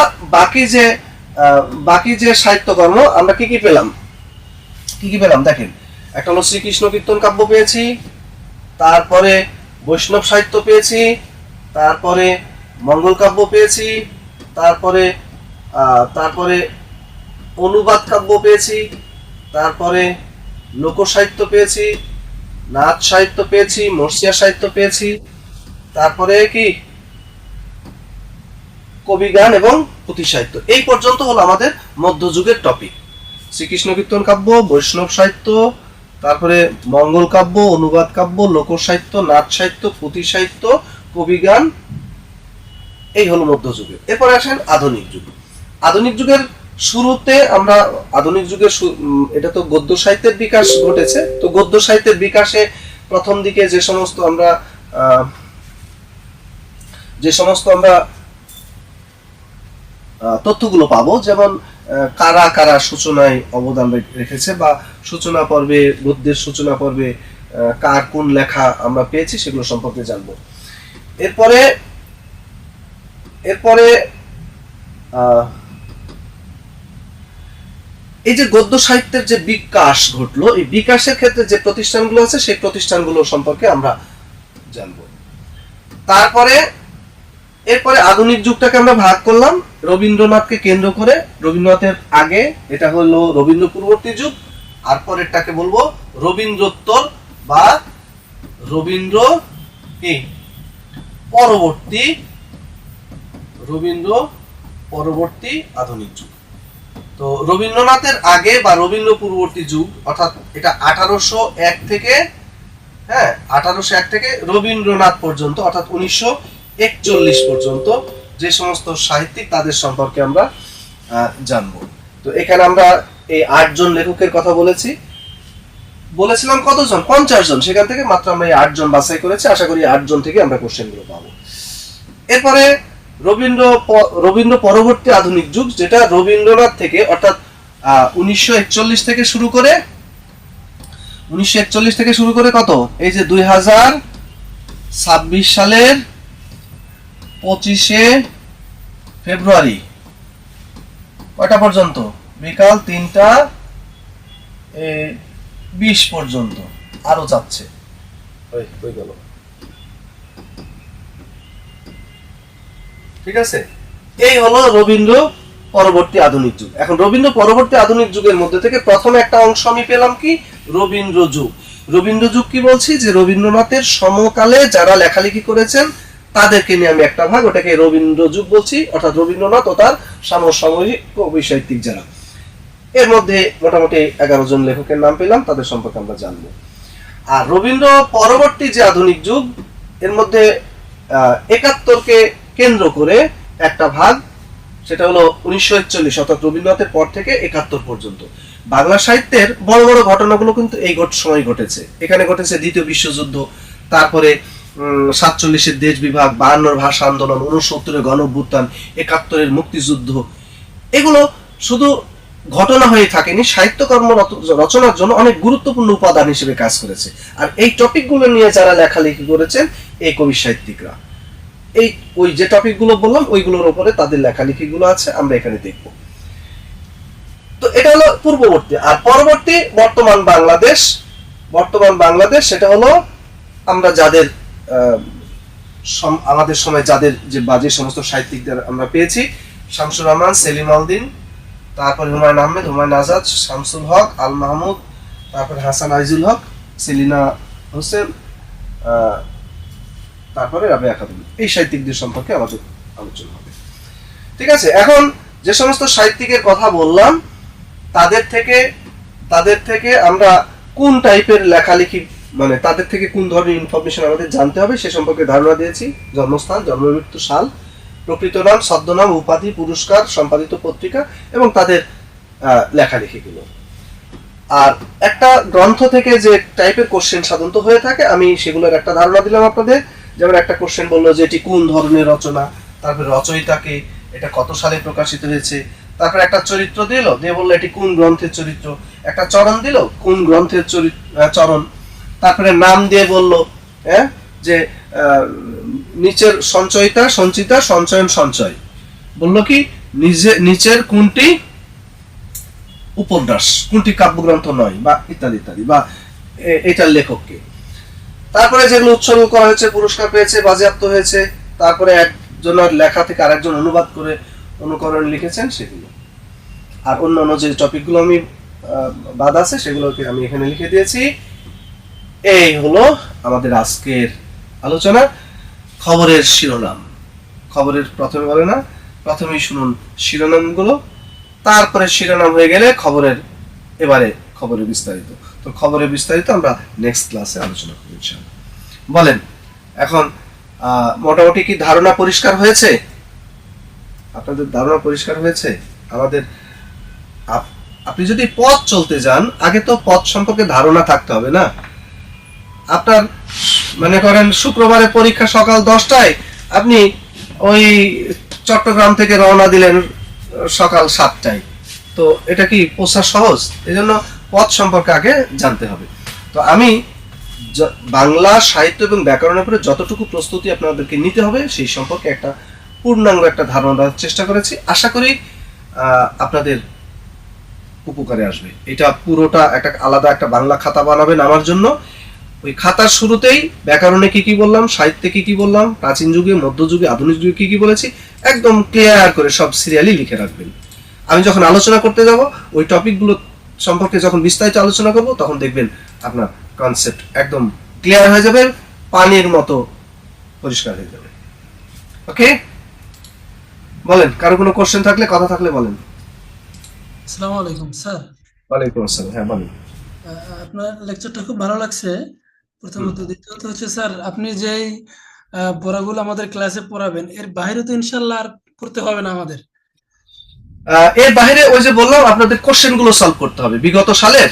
বাকি যে সাহিত্যকর্ম আমরা কি কি পেলাম? দেখেন, একটা হলো শ্রীকৃষ্ণ কীর্তন কাব্য পেয়েছি, তারপরে বৈষ্ণব সাহিত্য পেয়েছি, তারপরে মঙ্গল কাব্য পেয়েছি, তারপরে অনুবাদ কাব্য পেয়েছি, তারপরে লোক সাহিত্য পেয়েছি, নাচ সাহিত্য পেয়েছি, মর্সিয়া সাহিত্য পেয়েছি, তারপরে কি কবি গান এবং পুঁথি সাহিত্য। এই পর্যন্ত হলো আমাদের মধ্যযুগের টপিক। শ্রীকৃষ্ণ কীর্তন কাব্য, বৈষ্ণব সাহিত্য, তারপরে মঙ্গল কাব্য, অনুবাদ কাব্য, লোক সাহিত্য, নাচ সাহিত্য, পুঁথি সাহিত্য, কবি গান, এই হলো মধ্যযুগের। এরপরে আসেন আধুনিক যুগ। আধুনিক যুগের শুরুতে আমরা এটা তো গদ্য সাহিত্যের বিকাশ ঘটেছে। তো গদ্য সাহিত্যের বিকাশে প্রথম দিকে যে সমস্ত আমরা তথ্যগুলো পাবো, যেমন কারা কারা সূচনায় অবদান রেখেছে, বা সূচনা পর্বে, গদ্যের সূচনা পর্বে কার কোন লেখা আমরা পেয়েছি, সেগুলো সম্পর্কে জানবো। এরপরে এই যে গদ্য সাহিত্যের যে বিকাশ ঘটলো, এই বিকাশের ক্ষেত্রে যে প্রতিষ্ঠানগুলো আছে, সেই প্রতিষ্ঠানগুলো সম্পর্কে আমরা জানবো। এরপরে আধুনিক যুগটাকে আমরা ভাগ করলাম রবীন্দ্রনাথকে কেন্দ্র করে। রবীন্দ্রনাথের আগে এটা হলো রবীন্দ্র পূর্ববর্তী যুগ, আর পরেরটাকে বলবো রবীন্দ্রোত্তর বা রবীন্দ্র পরবর্তী আধুনিক যুগ। তো রবীন্দ্রনাথের আগে বা রবীন্দ্র পূর্ববর্তী যুগ, অর্থাৎ এটা 1801 থেকে রবীন্দ্রনাথ পর্যন্ত, অর্থাৎ 1941 পর্যন্ত যে সমস্ত সাহিত্যিক, তাদের সম্পর্কে আমরা জানবো। তো এখানে আমরা এই 8 জন লেখকের কথা বলেছিলাম কতজন? 50 জন। সেখান থেকে মাত্র আমরা এই 8 জন বাছাই করেছি। আশা করি 8 জন থেকে আমরা কোশ্চেনগুলো পাবো। এরপরে রবীন্দ্র পরবর্তী আধুনিক যুগ, যেটা রবীন্দ্রনাথ থেকে, অর্থাৎ 1941 থেকে শুরু করে কত, এই যে 2026 সালের 25শে ফেব্রুয়ারি কয়টা পর্যন্ত? বিকাল 3:20 পর্যন্ত। আরো যাচ্ছে, গেল, ঠিক আছে? এই হলো রবীন্দ্র পরবর্তী আধুনিক যুগ। এখন রবীন্দ্র পরবর্তী আধুনিক যুগের মধ্যে থেকে প্রথমে একটা অংশ আমি পেলাম কি, রবীন্দ্র যুগ। রবীন্দ্র যুগ কি বলছি? যে রবীন্দ্রনাথের সমকালে যারা লেখালেখি করেছেন তাদেরকে নিয়ে আমি একটা ভাগ, ওটাকে রবীন্দ্র যুগ বলছি, অর্থাৎ রবীন্দ্রনাথ ও তার সমসাময়িক কবি সাহিত্যিক যারা। এর মধ্যে মোটামুটি 11 জন লেখকের নাম পেলাম, তাদের সম্পর্কে আমরা জানবো। আর রবীন্দ্র পরবর্তী যে আধুনিক যুগ, এর মধ্যে 71কে কেন্দ্র করে একটা ভাগ, সেটা হলো 1941, অর্থাৎ রবীন্দ্রনাথের পর থেকে 71 পর্যন্ত। বাংলা সাহিত্যের বড় বড় ঘটনাগুলো কিন্তু এই সময় ঘটেছে। এখানে ঘটেছে দ্বিতীয় বিশ্বযুদ্ধ, তারপরে 47-এর দেশ বিভাগ, 52-র ভাষা আন্দোলন, 69-এর গণ অভ্যুত্থান, 71-এর মুক্তিযুদ্ধ। এগুলো শুধু ঘটনা হয়ে থাকেনি, সাহিত্যকর্ম রচনার জন্য অনেক গুরুত্বপূর্ণ উপাদান হিসেবে কাজ করেছে। আর এই টপিকগুলো নিয়ে যারা লেখালেখি করেছেন, এই কবি সাহিত্যিকরা, ওই যে টপিকগুলো বললাম, ওইগুলোর উপরে তাদের লেখালেখিগুলো আছে, আমরা এখানে দেখব। তো এটা হলো পূর্ববর্তী। আর পরবর্তী, বর্তমান বর্তমান বাংলাদেশ সেটা হলো আমরা যাদের আমাদের সময় যাদের যে সমস্ত সাহিত্যিকদের আমরা পেয়েছি, শামসুর রহমান, সেলিম আলদিন, তারপরে হুমায়ুন আহমেদ, হুমায়ুন আজাদ, শামসুল হক, আল মাহমুদ, তারপরে হাসান আইজুল হক, সেলিনা হোসেন, তারপরে রাবেয়া খাতুন, এই সাহিত্যিকদের সম্পর্কে আমাদের আলোচনা হবে। ঠিক আছে, এখন যে সমস্ত সাহিত্যিকের কথা বললাম তাদের থেকে আমরা কোন টাইপের লেখালেখি, মানে তাদের থেকে কোন ধরনের ইনফরমেশন আমাদের জানতে হবে সে সম্পর্কে ধারণা দিয়েছি। জন্মস্থান, জন্ম মৃত্যু সাল, প্রকৃত নাম, ছদ্মনাম, উপাধি, পুরস্কার, সম্পাদিত পত্রিকা এবং তাদের লেখালেখিগুলো। আর একটা গ্রন্থ থেকে যে টাইপের কোশ্চেন সাধারণত হয়ে থাকে আমি সেগুলোর একটা ধারণা দিলাম আপনাদের। যেমন একটা কোশ্চেন বললো যে এটি কোন ধরনের রচনা, তারপরে রচয়িতাকে, এটা কত সালে প্রকাশিত হয়েছে, তারপরে একটা চরিত্র দিল, দিয়ে বললো এটি কোন গ্রন্থের চরিত্র, একটা চরণ দিল, কোন গ্রন্থের চরণ, তারপরে নাম দিয়ে বললো যে নিচের সঞ্চয়িতা, সঞ্চিতা, সঞ্চয়ন, সঞ্চয়, বললো কি নিচের কোনটি উপন্যাস, কোনটি কাব্যগ্রন্থ নয়, বা ইত্যাদি ইত্যাদি, বা এটার লেখককে। তারপরে যেগুলো উৎসর্গ করা হয়েছে, পুরস্কার পেয়েছে, বাজেয়াপ্ত হয়েছে, তারপরে একজনের লেখা থেকে আরেকজন অনুবাদ করে অনুকরণ লিখেছেন সেগুলো। আর অন্যান্য যে টপিকগুলো আমি বাদ আছে সেগুলোকে আমি এখানে লিখে দিয়েছি। এই হলো আমাদের আজকের আলোচনা। খবরের শিরোনাম, খবরের প্রথমে বলে না, প্রথমেই শুনুন শিরোনামগুলো, তারপরে শিরোনাম হয়ে গেলে এবারে খবরের বিস্তারিত। তো খবরের বিস্তারিত আমরা নেক্সট ক্লাসে আলোচনা করব ইনশাআল্লাহ। বলেন এখন মোটামুটি কি ধারণা পরিষ্কার হয়েছে? আপনাদের ধারণা পরিষ্কার হয়েছে? আমাদের আপনি যদি পথ চলতে যান, আগে তো পথ সম্পর্কে ধারণা থাকতে হবে না? আপনার মনে করেন শুক্রবারে পরীক্ষা সকাল 10টায়, আপনি ওই চট্টগ্রাম থেকে রওনা দিলেন সকাল 7টায়, তো এটা কি পৌঁছা সহজ? এজন্য পথ সম্পর্কে আগে জানতে হবে। তো আমি বাংলা সাহিত্য এবং ব্যাকরণের উপরে যতটুকু প্রস্তুতি আপনাদেরকে নিতে হবে সেই সম্পর্কে একটা পূর্ণাঙ্গ একটা ধারণা দেওয়ার চেষ্টা করেছি। আশা করি আপনাদের উপকারে আসবে। এটা পুরোটা একটা আলাদা একটা বাংলা খাতা বানাবেন আমার জন্য। ওই খাতার শুরুতেই ব্যাকরণে কি কি বললাম, সাহিত্যে কি কি বললাম, প্রাচীন যুগে, মধ্যযুগে, আধুনিক যুগে কি কি বলেছি, একদম ক্লিয়ার করে সব সিরিয়ালি লিখে রাখবেন। আমি যখন আলোচনা করতে যাব ওই টপিকগুলো সম্পর্কে যখন বিস্তারিত আলোচনা করব তখন দেখবেন আপনার কনসেপ্ট একদম ক্লিয়ার হয়ে যাবে, পানির মতো পরিষ্কার হয়ে যাবে। ওকে, বলেন কারো কোনো কোশ্চেন থাকলে, কথা থাকলে বলেন। আসসালামু আলাইকুম স্যার। ওয়ালাইকুম আসসালাম। হ্যাঁ বলেন। আপনার লেকচারটা খুব ভালো লাগছে প্রথমত। দ্বিতীয়ত হচ্ছে স্যার, আপনি যেই পড়াগুলো আমাদের ক্লাসে পড়াবেন এর বাইরে তো ইনশাল্লাহ আর পড়তে হবে না আমাদের। এর বাইরে ওই যে বললাম আপনাদের কোশ্চেন গুলো সলভ করতে হবে বিগত সালের।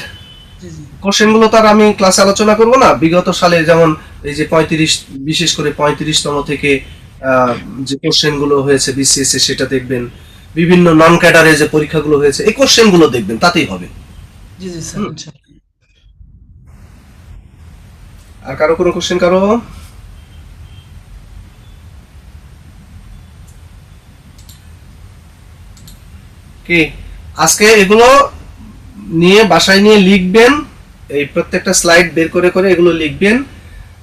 জি জি কোশ্চেন গুলো তার আমি ক্লাসে আলোচনা করব না। বিগত সালে যেমন এই যে 35, বিশেষ করে 35তম থেকে যে কোশ্চেন গুলো হয়েছে বিসিএস এ সেটা দেখবেন, বিভিন্ন নন ক্যাডারে যে পরীক্ষাগুলো হয়েছে এই কোশ্চেন গুলো দেখবেন, তাতেই হবে। জি জি স্যার ইনশাল্লাহ। আর কারো কোনো কোশ্চেন? কারো? কি আজকে এগুলো নিয়ে বাসায় নিয়ে লিখবেন, এই প্রত্যেকটা স্লাইড বের করে করে এগুলো লিখবেন,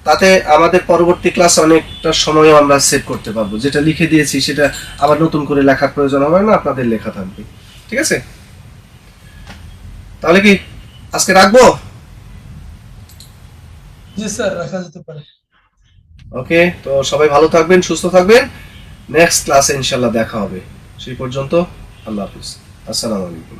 তাতে আমাদের পরবর্তী ক্লাস অনেকটা সময়ও আমরা সেভ করতে পারবো। যেটা লিখে দিয়েছি সেটা আবার নতুন করে লেখার প্রয়োজন হবে না, আপনাদের লেখা থাকবে। ঠিক আছে, তাহলে কি আজকে রাখবো? জি স্যার, রাখা যেতে পারে। ওকে, তো সবাই ভালো থাকবেন, সুস্থ থাকবেন। নেক্সট ক্লাসে ইনশাল্লাহ দেখা হবে। সেই পর্যন্ত আল্লাহ হাফিজ, আসসালামু আলাইকুম।